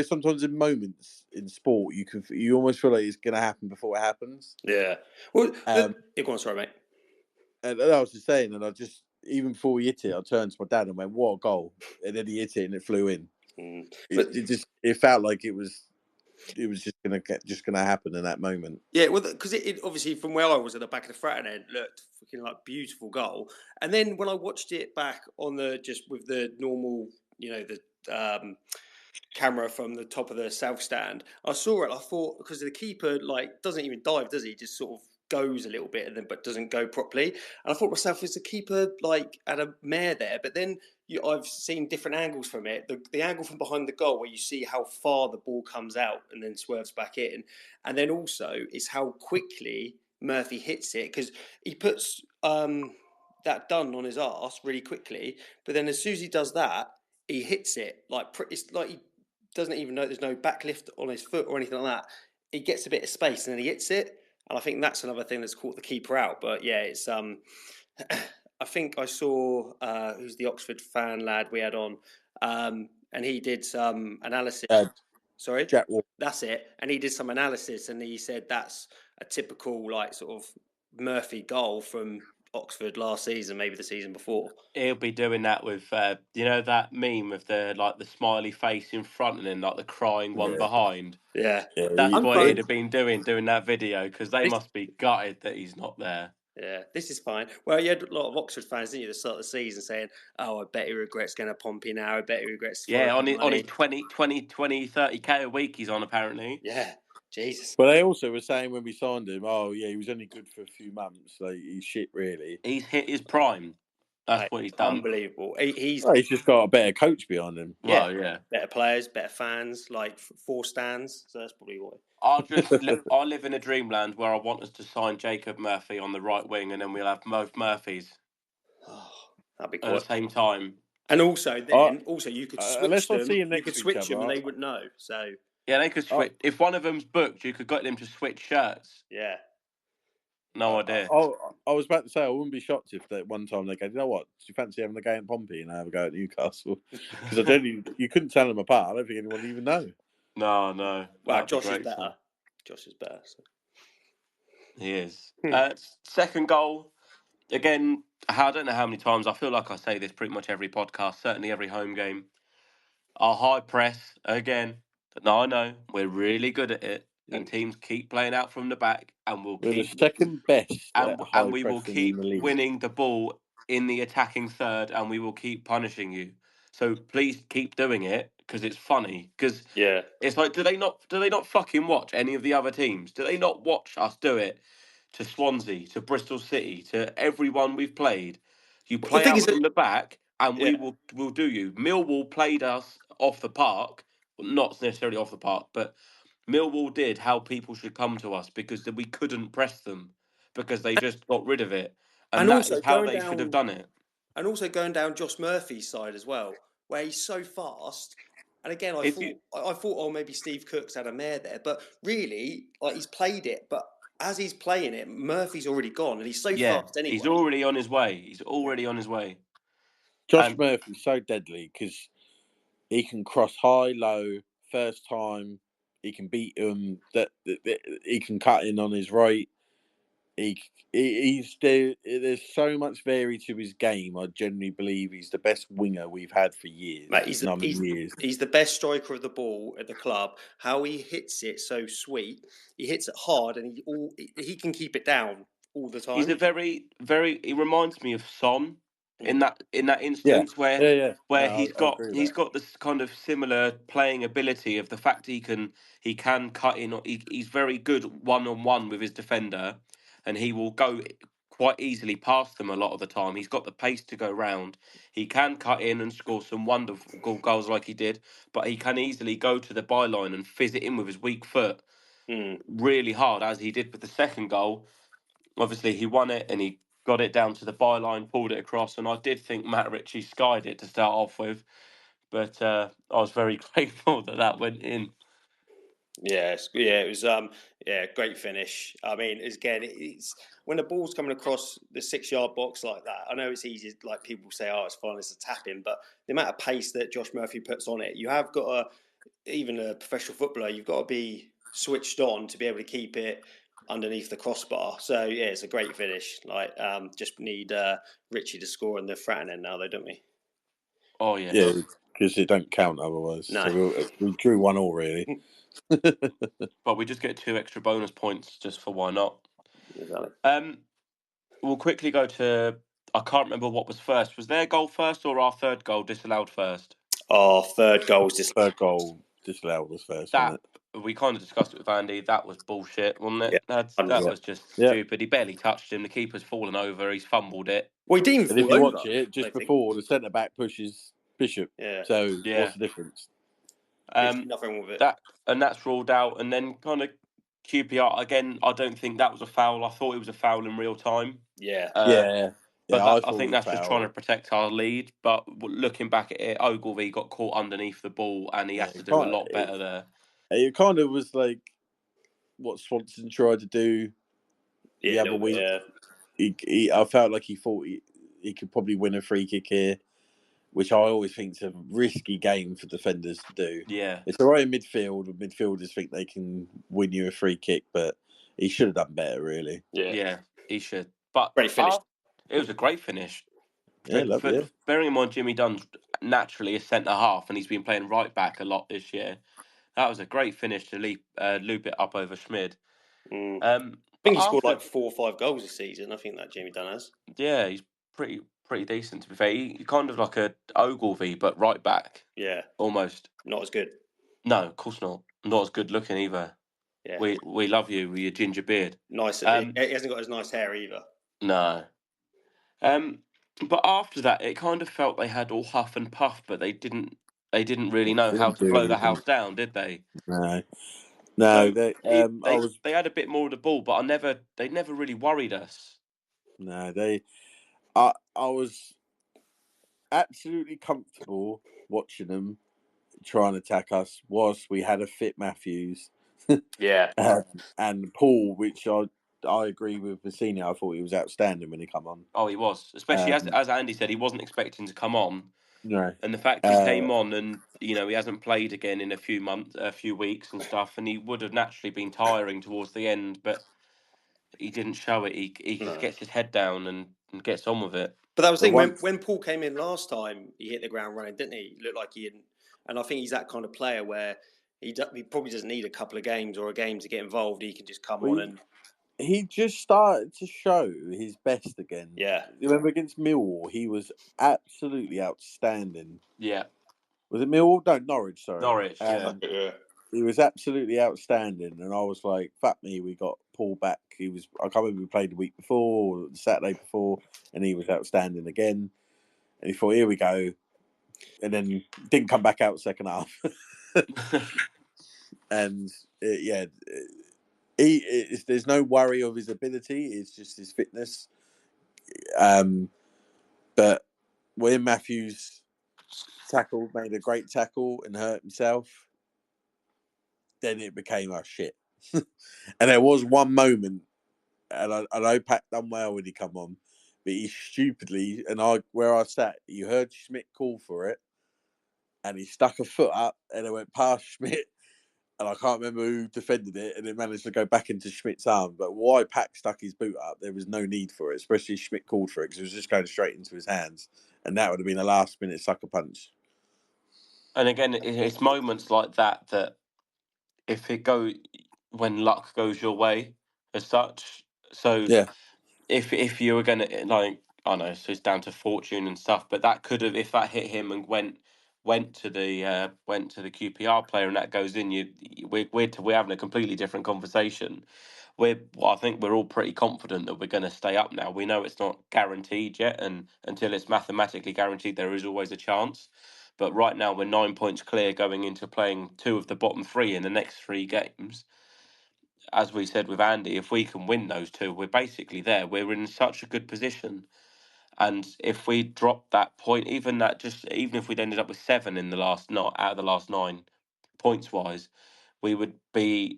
sometimes in moments in sport, you almost feel like it's going to happen before it happens. Yeah. Well, go on, sorry, mate. And I was just saying, and I just, even before he hit it, I turned to my dad and went, "What a goal!" And then he hit it and it flew in. It felt like it was it was just gonna happen in that moment. Yeah, well, because it obviously from where I was at the back of the Fratton end looked fucking like beautiful goal, and then when I watched it back on just with the normal, the camera from the top of the south stand, I saw it. I thought because the keeper doesn't even dive, does he? Just sort of goes a little bit and then but doesn't go properly. And I thought to myself, is the keeper at a mare there? But then I've seen different angles from it. The angle from behind the goal where you see how far the ball comes out and then swerves back in, and then also is how quickly Murphy hits it because he puts that Dunne on his arse really quickly. But then as soon as he does that, he hits it it's like he doesn't even know there's no backlift on his foot or anything like that. He gets a bit of space and then he hits it. And I think that's another thing that's caught the keeper out. But yeah, it's I think I saw who's the Oxford fan lad we had on, and he did some analysis. Sorry, Jack Wall. That's it. And he did some analysis, and he said that's a typical sort of Murphy goal from Oxford last season, maybe the season before. He'll be doing that with that meme of the smiley face in front and then the crying one behind. Yeah, that's what he'd have been doing that video because they must be gutted that he's not there. Yeah, this is fine. Well, you had a lot of Oxford fans, didn't you, at the start of the season saying, "Oh, I bet he regrets going to Pompey now. I bet he regrets." On his 20, 30k a week he's on apparently. Yeah, Jesus. But they also were saying when we signed him, oh yeah, he was only good for a few months. He's shit, really. He's hit his prime. That's what he's done. Unbelievable. He's just got a better coach behind him. Yeah, well, yeah. Better players, better fans, 4 stands. So that's probably why. I live in a dreamland where I want us to sign Jacob Murphy on the right wing, and then we'll have both Murphys. Oh, that'd be cool. At the same time. And also, you could switch them. You could switch them, and they would know. So yeah, they could switch. If one of them's booked, you could get them to switch shirts. Yeah. No idea. I was about to say I wouldn't be shocked if that one time they go, you know what? Do you fancy having a go at Pompey and have a go at Newcastle? Because you couldn't tell them apart. I don't think anyone would even know. No. Well, Josh is better. Josh is better. So. He is. Second goal. Again, I don't know how many times. I feel like I say this pretty much every podcast, certainly every home game. Our high press, again. No, I know. We're really good at it. And teams keep playing out from the back, and we're the second best, and we will keep winning the ball in the attacking third, and we will keep punishing you. So please keep doing it because it's funny. Because it's like, do they not fucking watch any of the other teams? Do they not watch us do it to Swansea, to Bristol City, to everyone we've played? You play out from the back, and we'll do you. Millwall played us off the park, not necessarily off the park, but. Millwall did how people should come to us because we couldn't press them because they just got rid of it. And that is how they should have done it. And also going down Josh Murphy's side as well, where he's so fast. And again, I thought, maybe Steve Cook's had a mare there. But really, he's played it. But as he's playing it, Murphy's already gone. And he's so fast anyway. He's already on his way. Josh Murphy's so deadly because he can cross high, low, first time. He can beat him. That he can cut in on his right. He's there. There's so much varied to his game. I genuinely believe he's the best winger we've had for years. Mate, he's the best striker of the ball at the club. How he hits it so sweet. He hits it hard, and he can keep it down all the time. He's a very, very. He reminds me of Son. In that instance where he's got this kind of similar playing ability of the fact he can cut in. He's very good 1-on-1 with his defender, and he will go quite easily past them a lot of the time. He's got the pace to go round. He can cut in and score some wonderful goals like he did, but he can easily go to the byline and fizz it in with his weak foot really hard, as he did with the second goal. Obviously, he won it and he got it down to the byline, pulled it across, and I did think Matt Ritchie skied it to start off with, but I was very grateful that went in. It was great finish. I mean, again, it's when the ball's coming across the 6-yard box like that. I know it's easy, like people say, "Oh, it's fine, it's a tap-in," but the amount of pace that Josh Murphy puts on it, you have got even a professional footballer, you've got to be switched on to be able to keep it underneath the crossbar. So yeah, it's a great finish. Just need Richie to score in the Fratton end now, though, don't we? Oh yeah, because it don't count otherwise. No. So we drew 1-1 really. But we just get 2 extra bonus points just for why not. Exactly. We'll quickly go to. I can't remember what was first. Was their goal first or our third goal disallowed first? Our third goal was just Third goal disallowed was first, That wasn't it? we kind of discussed it with Andy. That was bullshit, wasn't it? Yeah, That 100%. was just stupid. He barely touched him. The keeper's fallen over. He's fumbled it. Well, he didn't And if fall you over, watch it, I just think. before the centre back pushes Bishop. Yeah. So Yeah. what's the difference? There's nothing wrong with it. That's ruled out. And then kind of QPR again. I don't think that was a foul. I thought it was a foul in real time. Yeah. But I thought think it that's was just foul. trying to protect our lead. But looking back at it, Ogilvy got caught underneath the ball, and he has to do a lot better there. It kind of was like what Swanson tried to do the other week. I felt like he thought he could probably win a free kick here, which I always think is a risky game for defenders to do. Yeah. It's all right in midfield. Midfielders think they can win you a free kick, but he should have done better, really. Yeah, he should. But Great finish. It was a great finish. Yeah, Bearing in mind Jimmy Dunn's naturally a centre half, and he's been playing right back a lot this year. That was a great finish to loop it up over Schmid. I think he scored like 4 or 5 goals this season. I think that Jimmy Dunne has. Yeah, he's pretty decent to be fair. He's kind of like a Ogilvy, but right back. Yeah, almost. Not as good. No, of course not. Not as good looking either. Yeah, we love you with your ginger beard. Nice. He hasn't got as nice hair either. No. But after that, it kind of felt they had all huff and puff, but they didn't really know how to blow the house down, did they? No. So they had a bit more of the ball, but they never really worried us. No, I was absolutely comfortable watching them try and attack us whilst we had a fit Matthews. And Paul, which I agree with Vecino. I thought he was outstanding when he come on. Oh, he was. Especially as Andy said, he wasn't expecting to come on. No. And the fact he came on and, he hasn't played again in a few weeks and stuff, and he would have naturally been tiring towards the end, but he didn't show it. He just gets his head down and gets on with it. But that was the thing, when Paul came in last time, he hit the ground running, didn't he? He looked like he hadn't. And I think he's that kind of player where he probably doesn't need a couple of games or a game to get involved. He can just come on and... He just started to show his best again. Yeah. Remember against Millwall, he was absolutely outstanding. Yeah. Was it Millwall? No, Norwich, sorry. Norwich, yeah. He was absolutely outstanding. And I was like, fuck me, we got Paul back. I can't remember we played the week before or the Saturday before, and he was outstanding again. And he thought, here we go. And then didn't come back out second half. And there's no worry of his ability. It's just his fitness. But when Matthews made a great tackle and hurt himself, then it became our shit. And there was one moment, and I know Pat done well when he come on, but he stupidly, where I sat, you heard Schmidt call for it, and he stuck a foot up, and it went past Schmidt, and I can't remember who defended it, and it managed to go back into Schmidt's arm. But why Pack stuck his boot up, there was no need for it, especially Schmidt called for it, because it was just going straight into his hands, and that would have been a last-minute sucker punch. And again, it's moments like that when luck goes your way, as such. So if you were gonna I know, so it's down to fortune and stuff, but that could have, if that hit him and went to the QPR player and that goes in, we're having a completely different conversation. I think we're all pretty confident that we're going to stay up now. We know it's not guaranteed yet, and until it's mathematically guaranteed, there is always a chance. But right now, we're 9 points clear going into playing 2 of the bottom 3 in the next 3 games. As we said with Andy, if we can win those 2, we're basically there. We're in such a good position. And if we drop that point, even if we'd ended up with 7 in the last out of the last 9 points wise, we would be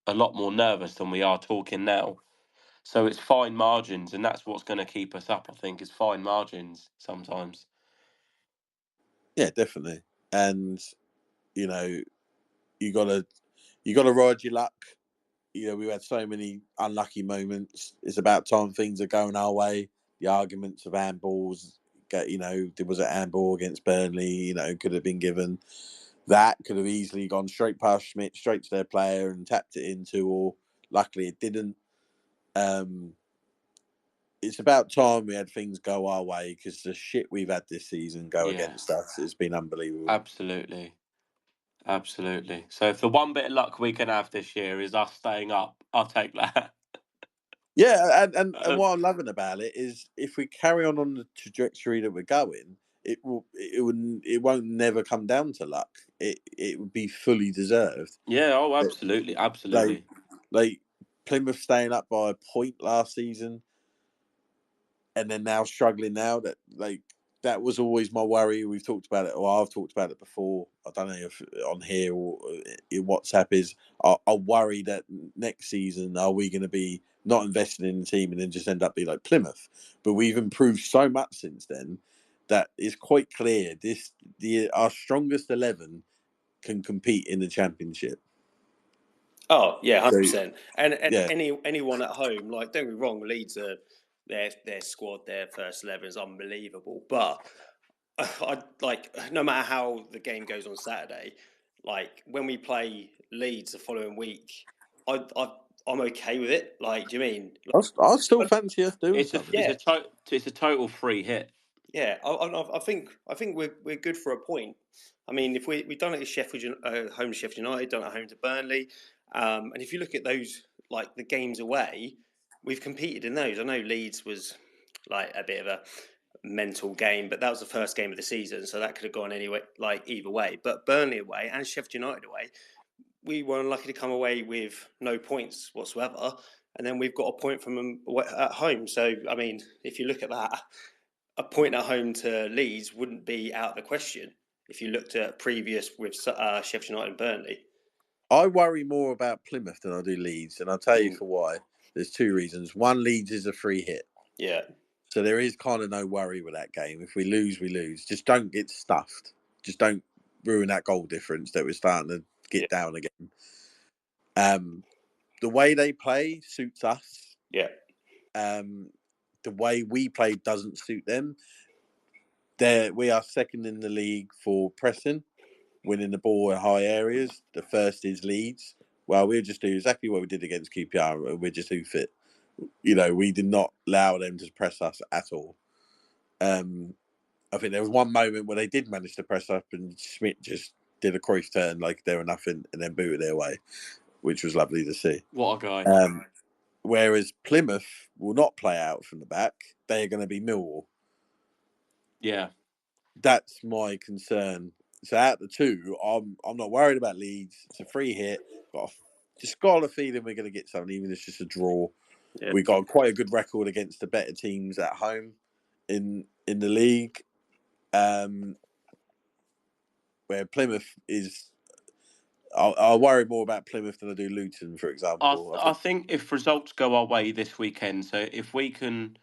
a lot more nervous than we are talking now. So it's fine margins, and that's what's going to keep us up, I think, is fine margins sometimes. Yeah, definitely. And you gotta ride your luck. We've had so many unlucky moments. It's about time things are going our way. The arguments of handballs, there was an handball against Burnley, could have been given. that could have easily gone straight past Schmidt, straight to their player and tapped it into, or luckily it didn't. It's about time we had things go our way, because the shit we've had this season go against us has been unbelievable. Absolutely. So if the one bit of luck we can have this year is us staying up, I'll take that. Yeah, and what I'm loving about it is if we carry on the trajectory that we're going, it won't never come down to luck. It would be fully deserved. Yeah, absolutely. Like Plymouth staying up by a point last season, and then now struggling now. That was always my worry. We've talked about it, or I've talked about it before. I don't know if on here or in WhatsApp is. I worry that next season are we going to be not investing in the team and then just end up being like Plymouth? But we've improved so much since then that it's quite clear our strongest 11 can compete in the Championship. Oh yeah, 100%. And yeah. anyone at home, like, don't get me wrong, Leeds are their squad, their first 11 is unbelievable. But I like, no matter how the game goes on Saturday, like when we play Leeds the following week, I'm okay with it. Like, do you mean? I still fancy us doing something. It's a total free hit. Yeah, I think we're good for a point. I mean, if we've done it at Sheffield, home to Sheffield United, done it at home to Burnley, and if you look at those, like the games away, we've competed in those. I know Leeds was like a bit of a mental game, but that was the first game of the season, so that could have gone anyway, like either way. But Burnley away and Sheffield United away, we were unlucky to come away with no points whatsoever, and then we've got a point from them at home. So, I mean, if you look at that, a point at home to Leeds wouldn't be out of the question if you looked at previous with Sheffield United and Burnley. I worry more about Plymouth than I do Leeds, and I'll tell you for why. There's two reasons. One, Leeds is a free hit. Yeah. So there is kind of no worry with that game. If we lose, we lose. Just don't get stuffed. Just don't ruin that goal difference that we're starting to get down again. The way they play suits us. Yeah. The way we play doesn't suit them. We are second in the league for pressing, winning the ball in high areas. The first is Leeds. Well, we'll just do exactly what we did against QPR. We're just hoof it. We did not allow them to press us at all. I think there was one moment where they did manage to press up and Schmidt just did a Cruyff turn like they were nothing and then booted their way, which was lovely to see. What a guy. Whereas Plymouth will not play out from the back. They are going to be Millwall. Yeah. That's my concern. So out of the two, I'm not worried about Leeds. It's a free hit. Just got a feeling we're going to get something, even if it's just a draw. Yeah. We got quite a good record against the better teams at home in the league. Where Plymouth is, I worry more about Plymouth than I do Luton, for example. I think if results go our way this weekend, so if we can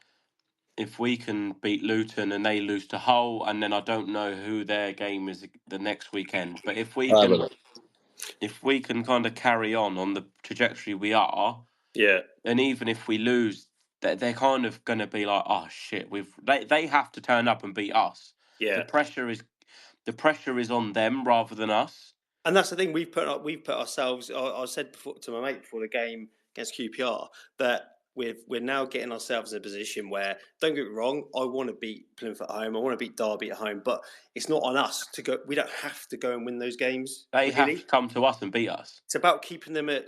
beat Luton and they lose to Hull, and then I don't know who their game is the next weekend, but if we can kind of carry on the trajectory we are, and even if we lose, they're kind of going to be like, oh shit, they have to turn up and beat us. Yeah, the pressure is on them rather than us. And that's the thing, we've put ourselves. I said to my mate before the game against QPR that we're now getting ourselves in a position where, don't get me wrong, I want to beat Plymouth at home, I want to beat Derby at home, but it's not on us to go. We don't have to go and win those games. They have to come to us and beat us. It's about keeping them at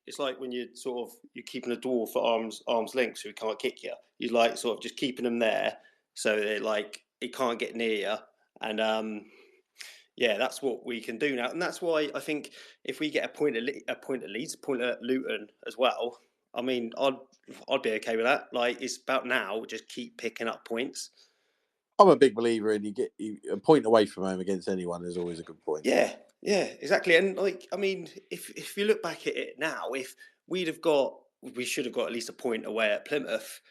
it's like when you're keeping a dwarf at arm's length so he can't kick you. You're like sort of just keeping them there so they're like he can't get near you. And yeah, that's what we can do now, and that's why I think if we get a point at Leeds, a point at Luton as well, I mean, I'd be okay with that. Like, it's about now, just keep picking up points. I'm a big believer in a point away from home against anyone is always a good point. Yeah, exactly. And I mean, if you look back at it now, if we should have got at least a point away at Plymouth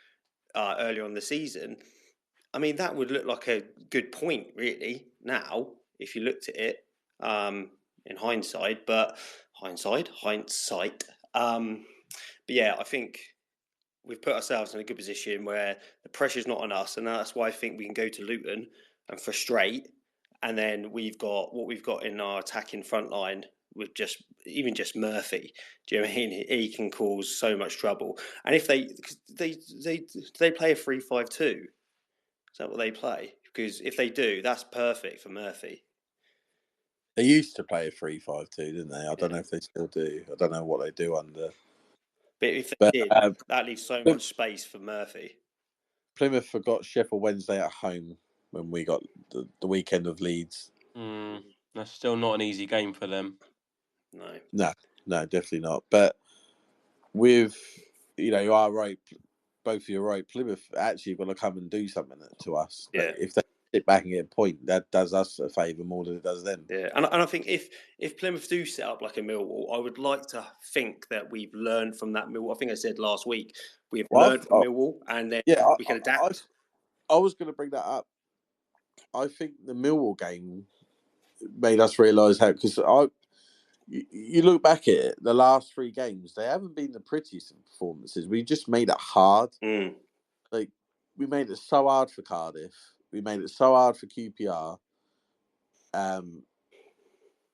earlier on the season. I mean, that would look like a good point, really. Now, if you looked at it in hindsight, but yeah, I think we've put ourselves in a good position where the pressure's not on us, and that's why I think we can go to Luton and frustrate and then we've got what we've got in our attacking front line with just Murphy. Do you know what I mean? He can cause so much trouble. And if they play a 3-5-2, is that what they play? Because if they do, that's perfect for Murphy. They used to play a 3-5-2, didn't they? I don't know if they still do. I don't know what they do under. But if they did, that leaves so much space for Murphy. Plymouth forgot Sheffield Wednesday at home when we got the weekend of Leeds. That's still not an easy game for them. No, definitely not. But with, you are right. Both of you are right. Plymouth actually got to come and do something to us. Yeah. If they sit back and get a point, that does us a favour more than it does them. Yeah, and I think if Plymouth do set up like a Millwall, I would like to think that we've learned from that Millwall. I think I said last week we've learned from Millwall, and then we can adapt. I was going to bring that up. I think the Millwall game made us realise how, because you look back at it, the last 3 games, they haven't been the prettiest of performances. We just made it hard. Like, we made it so hard for Cardiff. We made it so hard for QPR.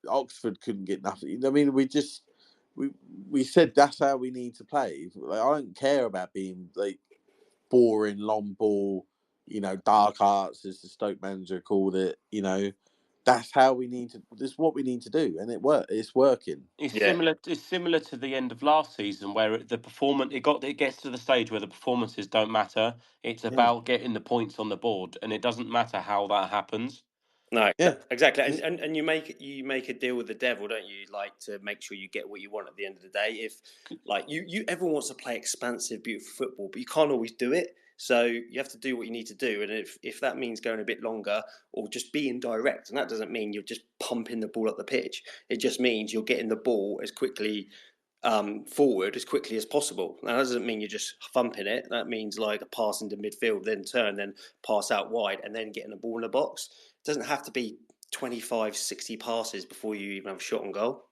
Oxford couldn't get nothing. I mean, we said that's how we need to play. Like, I don't care about being like boring, long ball, dark arts, as the Stoke manager called it. That's how we need to. This is what we need to do, and it's working. It's similar to the end of last season, where the performance it gets to the stage where the performances don't matter. It's about getting the points on the board, and it doesn't matter how that happens. No, exactly. And you make a deal with the devil, don't you? Like, to make sure you get what you want at the end of the day. If like everyone wants to play expansive, beautiful football, but you can't always do it. So you have to do what you need to do. And if that means going a bit longer or just being direct, and that doesn't mean you're just pumping the ball up the pitch. It just means you're getting the ball as quickly forward as quickly as possible. Now, that doesn't mean you're just thumping it. That means like a pass into midfield, then turn, then pass out wide, and then getting the ball in the box. It doesn't have to be 25, 60 passes before you even have a shot on goal.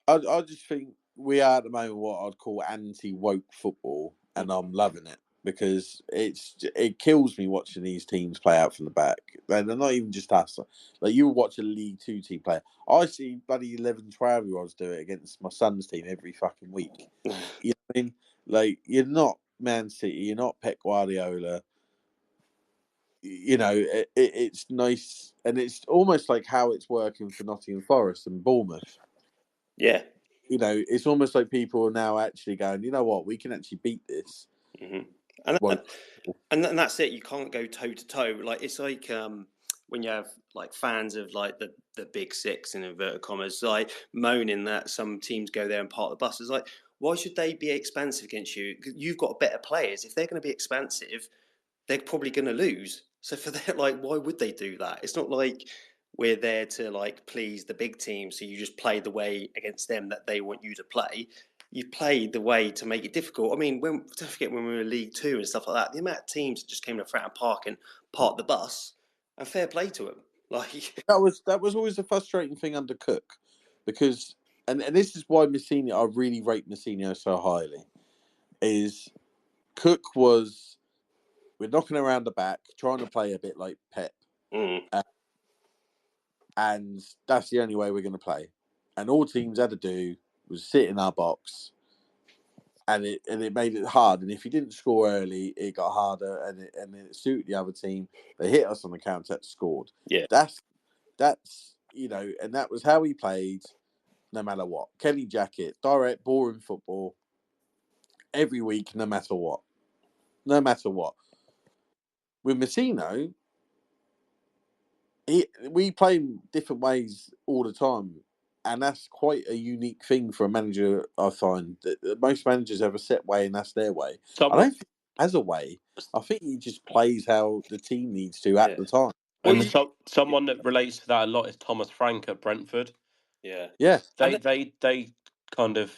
I just think we are at the moment what I'd call anti-woke football, and I'm loving it, because it kills me watching these teams play out from the back. They're not even just us. Like, you watch a League 2 team play. I see bloody 11, 12-year-olds do it against my son's team every fucking week. You know what I mean? Like, you're not Man City, you're not Pep Guardiola. It's nice, and it's almost like how it's working for Nottingham Forest and Bournemouth. Yeah. It's almost like people are now actually going, you know what, we can actually beat this. And that's it. You can't go toe to toe. Like, it's like when you have like fans of like the big six in inverted commas, like moaning that some teams go there and park the buses. Like, why should they be expansive against you? You've got better players. If they're going to be expansive, they're probably going to lose. So for that, like, why would they do that? It's not like we're there to like please the big team. So you just play the way against them that they want you to play. You played the way to make it difficult. I mean, don't forget when we were in League 2 and stuff like that, the amount of teams that just came to Fratton Park and parked the bus, and fair play to them. Like, that was always the frustrating thing under Cook, because and this is why Mousinho, I really rate Mousinho so highly, is Cook we're knocking around the back, trying to play a bit like Pep, and that's the only way we're going to play. And all teams had to do was sit in our box, and it made it hard. And if you didn't score early, it got harder, and it suited the other team. They hit us on the counter, scored. Yeah, that's and that was how we played, no matter what. Kenny Jackett, direct, boring football every week, no matter what. With Mousinho, we play different ways all the time, and that's quite a unique thing for a manager. I find that most managers have a set way, and that's their way. I don't think he has a way. I think he just plays how the team needs to at the time. And someone that relates to that a lot is Thomas Frank at Brentford. Yeah. They kind of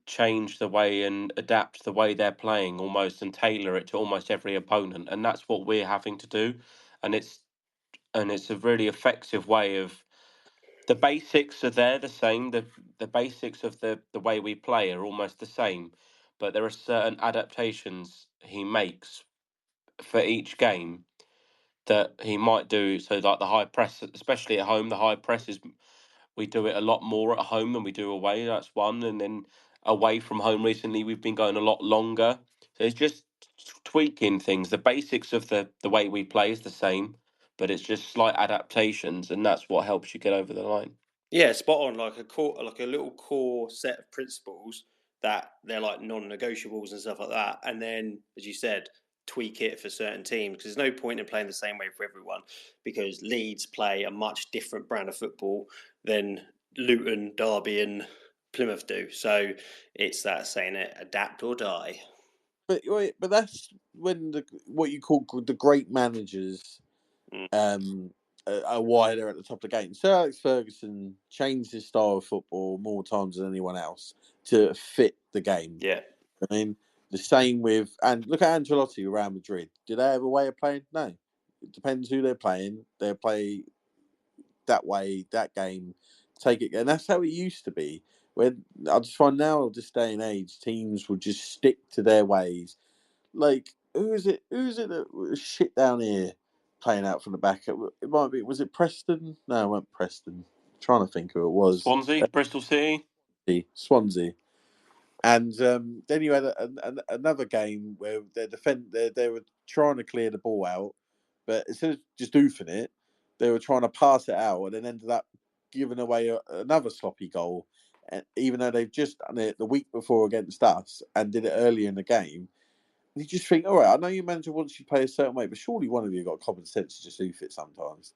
change the way and adapt the way they're playing almost, and tailor it to almost every opponent, and that's what we're having to do. And it's a really effective way of. The basics are there the same. The basics of the way we play are almost the same, but there are certain adaptations he makes for each game that he might do. So like the high press, especially at home, the high press is, we do it a lot more at home than we do away. That's one. And then away from home recently, we've been going a lot longer. So it's just tweaking things. The basics of the way we play is the same, but it's just slight adaptations, and that's what helps you get over the line. Yeah, spot on. Like a little core set of principles that they're like non-negotiables and stuff like that. And then, as you said, tweak it for certain teams, because there's no point in playing the same way for everyone, because Leeds play a much different brand of football than Luton, Derby, and Plymouth do. So it's that saying it: adapt or die. But that's when what you call the great managers are wider at the top of the game. Sir Alex Ferguson changed his style of football more times than anyone else to fit the game. Yeah. I mean, the same with, and look at Ancelotti around Madrid. Do they have a way of playing? No. It depends who they're playing. They play that way, that game, take it, and that's how it used to be. When I just find now, this day and age, teams will just stick to their ways. Like, who is it that was shit down here playing out from the back? It might be, was it Preston? No, it wasn't Preston. I'm trying to think who it was. Swansea, Bristol City. Swansea. And then you had another game where they were trying to clear the ball out, but instead of just doofing it, they were trying to pass it out, and then ended up giving away another sloppy goal. And even though they've just done it the week before against us and did it earlier in the game, and you just think, all right, I know your manager wants you to play a certain way, but surely one of you got common sense to just oof it sometimes.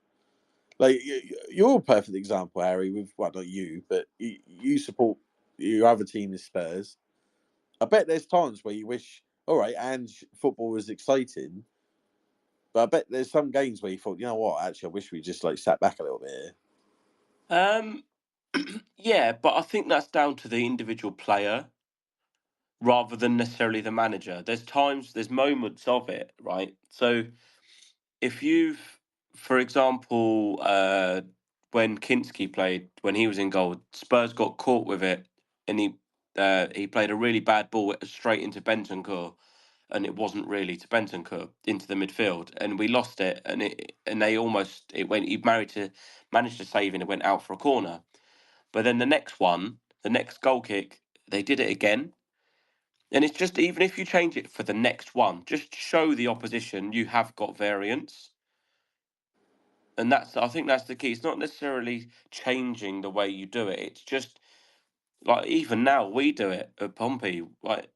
Like, you're a perfect example, Harry. With, well, not you, but you support your other team is Spurs. I bet there's times where you wish, all right, and football was exciting, but I bet there's some games where you thought, you know what, actually, I wish we just like sat back a little bit here. Yeah, but I think that's down to the individual player rather than necessarily the manager. There's moments of it, right? So if you've, for example, when Kinski played, when he was in goal, Spurs got caught with it, and he played a really bad ball straight into Bentancur, and it wasn't really to Bentancur, into the midfield, and we lost it, and they almost, it went, he managed to save, and it went out for a corner. But then the next goal kick, they did it again. And it's just, even if you change it for the next one, just show the opposition you have got variance. And I think that's the key. It's not necessarily changing the way you do it. It's just, like, even now we do it at Pompey. Like,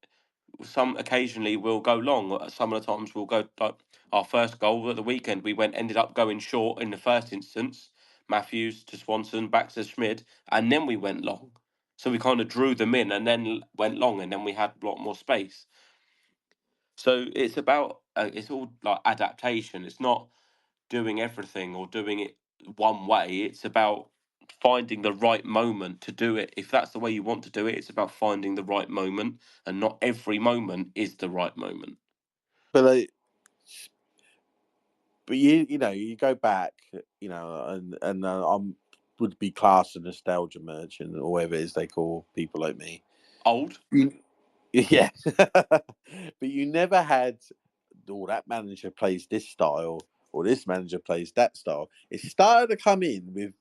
occasionally we'll go long. Some of the times we'll go, like our first goal at the weekend, ended up going short in the first instance. Matthews to Swanson, back to Schmid, and then we went long. So we kind of drew them in and then went long, and then we had a lot more space. So it's about, it's all like adaptation. It's not doing everything or doing it one way. It's about finding the right moment to do it. If that's the way you want to do it, it's about finding the right moment, and not every moment is the right moment. But you go back, and I'm would be classed a nostalgia merchant or whatever it is they call people like me. Old? Yeah. But you never had, that manager plays this style or this manager plays that style. It started to come in with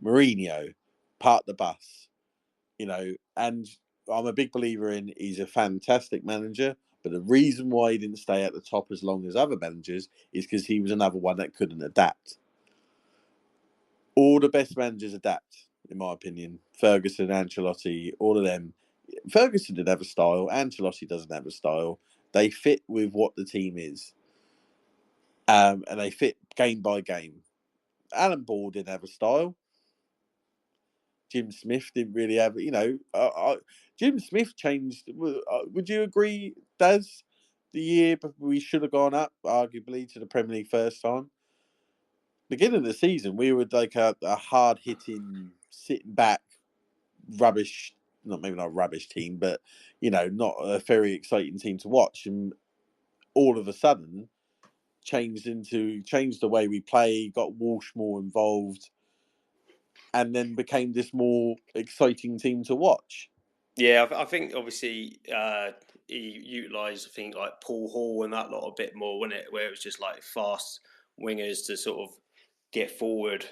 Mourinho, part the bus, and I'm a big believer in he's a fantastic manager, but the reason why he didn't stay at the top as long as other managers is because he was another one that couldn't adapt. All the best managers adapt, in my opinion. Ferguson, Ancelotti, all of them. Ferguson didn't have a style. Ancelotti doesn't have a style. They fit with what the team is. And they fit game by game. Alan Ball didn't have a style. Jim Smith didn't really have, Jim Smith changed. Would you agree, Daz? The year we should have gone up, arguably, to the Premier League first time. Beginning of the season, we were like a hard-hitting, sitting back, rubbish, maybe not rubbish team, but, not a very exciting team to watch. And all of a sudden, changed the way we play, got Walsh more involved, and then became this more exciting team to watch. Yeah, I think obviously he utilised, I think, like Paul Hall and that lot a bit more, wasn't it? Where it was just like fast wingers to sort of get forward.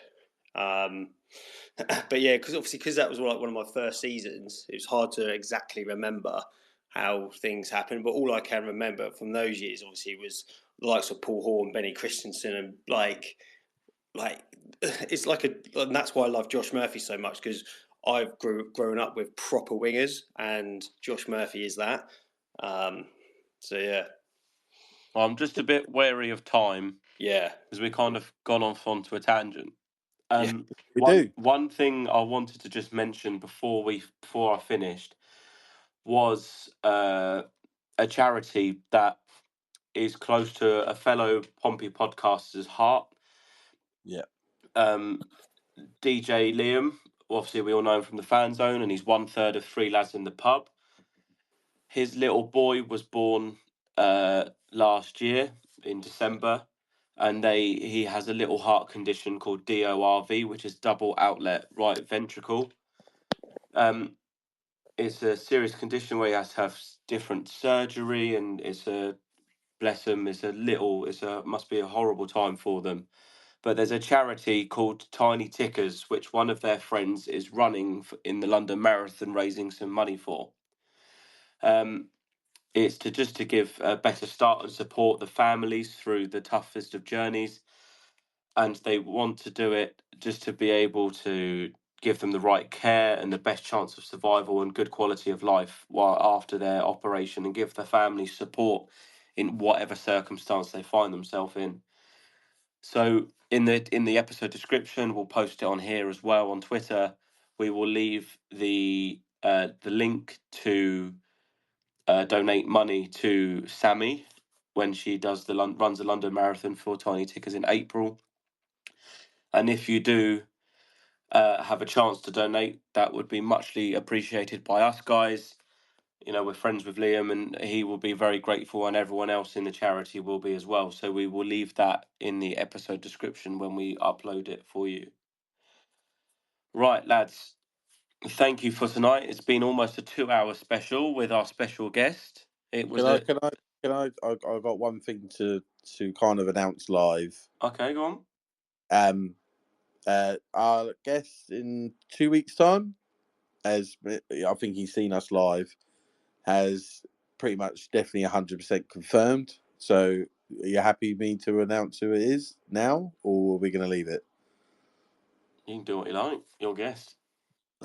But yeah, because that was like one of my first seasons, it was hard to exactly remember how things happened. But all I can remember from those years, obviously, was the likes of Paul Hall and Benny Christensen, and like it's like and that's why I love Josh Murphy so much, because I've grown up with proper wingers, and Josh Murphy is that. So yeah. I'm just a bit wary of time Yeah. because we kind of gone off onto a tangent. We do. One thing I wanted to just mention before I finished was a charity that is close to a fellow Pompey podcaster's heart. Yeah. DJ Liam, obviously we all know him from the Fan Zone, and he's 1/3 of Three Lads in the Pub. His little boy was born last year in December, and he has a little heart condition called DORV, which is double outlet right ventricle. It's a serious condition where he has to have different surgery, and bless them, must be a horrible time for them. But there's a charity called Tiny Tickers, which one of their friends is running in the London Marathon, raising some money for. It's to give a better start and support the families through the toughest of journeys. And they want to do it just to be able to give them the right care and the best chance of survival and good quality of life while after their operation, and give the families support in whatever circumstance they find themselves in. So in the episode description, we'll post it on here as well on Twitter. We will leave the link to donate money to Sammy when she does runs the London Marathon for Tiny Tickers in April. And if you do have a chance to donate, that would be muchly appreciated by us guys. You know, we're friends with Liam, and he will be very grateful, and everyone else in the charity will be as well. So we will leave that in the episode description when we upload it for you. Right, lads. Thank you for tonight. It's been almost a 2-hour special with our special guest. It was I got one thing to kind of announce live. Okay, go on. Our guest in 2 weeks' time, as I think he's seen us live, has pretty much definitely 100% confirmed. So, are you happy me to announce who it is now, or are we going to leave it? You can do what you like. Your guest.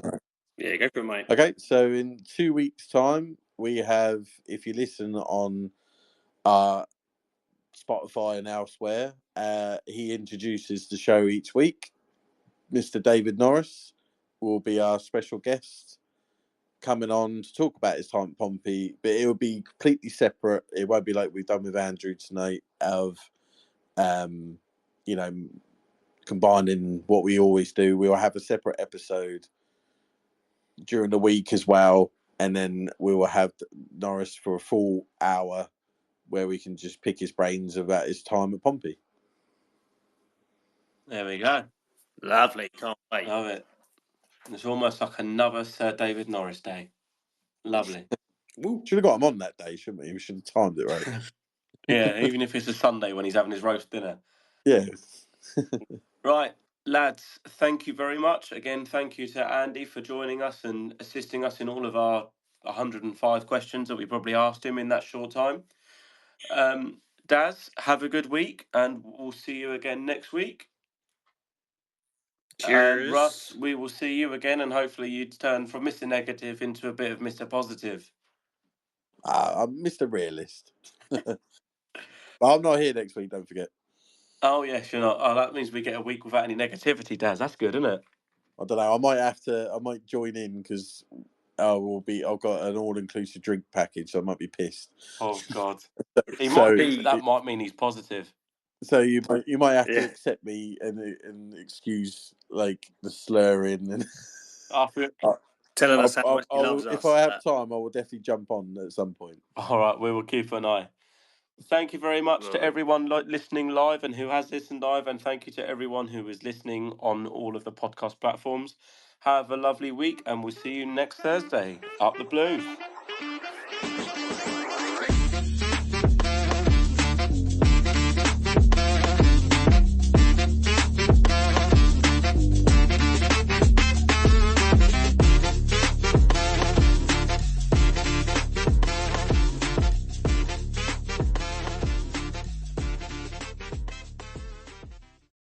All right. Yeah, go for it, mate. Okay, so in 2 weeks' time, we have, if you listen on Spotify and elsewhere, he introduces the show each week. Mr. David Norris will be our special guest, coming on to talk about his time at Pompey, but it will be completely separate. It won't be like we've done with Andrew tonight of, combining what we always do. We'll have a separate episode during the week as well, and then we will have Norris for a full hour where we can just pick his brains about his time at Pompey. There we go. Lovely. Can't wait. Love it. It's almost like another Sir David Norris day. Lovely. Should have got him on that day, shouldn't we? We should have timed it right. Yeah, even if it's a Sunday when he's having his roast dinner. Yeah. Right, lads, thank you very much. Again, thank you to Andy for joining us and assisting us in all of our 105 questions that we probably asked him in that short time. Daz, have a good week, and we'll see you again next week. Cheers. And Russ, we will see you again, and hopefully you turn from Mr. Negative into a bit of Mr. Positive. I'm Mr. Realist. But I'm not here next week, don't forget. Oh, yes, you're not. Oh, that means we get a week without any negativity, Daz. That's good, isn't it? I don't know. I might join in because I've got an all-inclusive drink package, so I might be pissed. Oh, God. That might mean he's positive. So you might have to accept me and excuse like the slurring and telling us how much he loves us. If I have time, I will definitely jump on at some point. All right, we will keep an eye. Thank you very much to everyone listening live and who has listened live, and thank you to everyone who is listening on all of the podcast platforms. Have a lovely week, and we'll see you next Thursday. Up the Blues.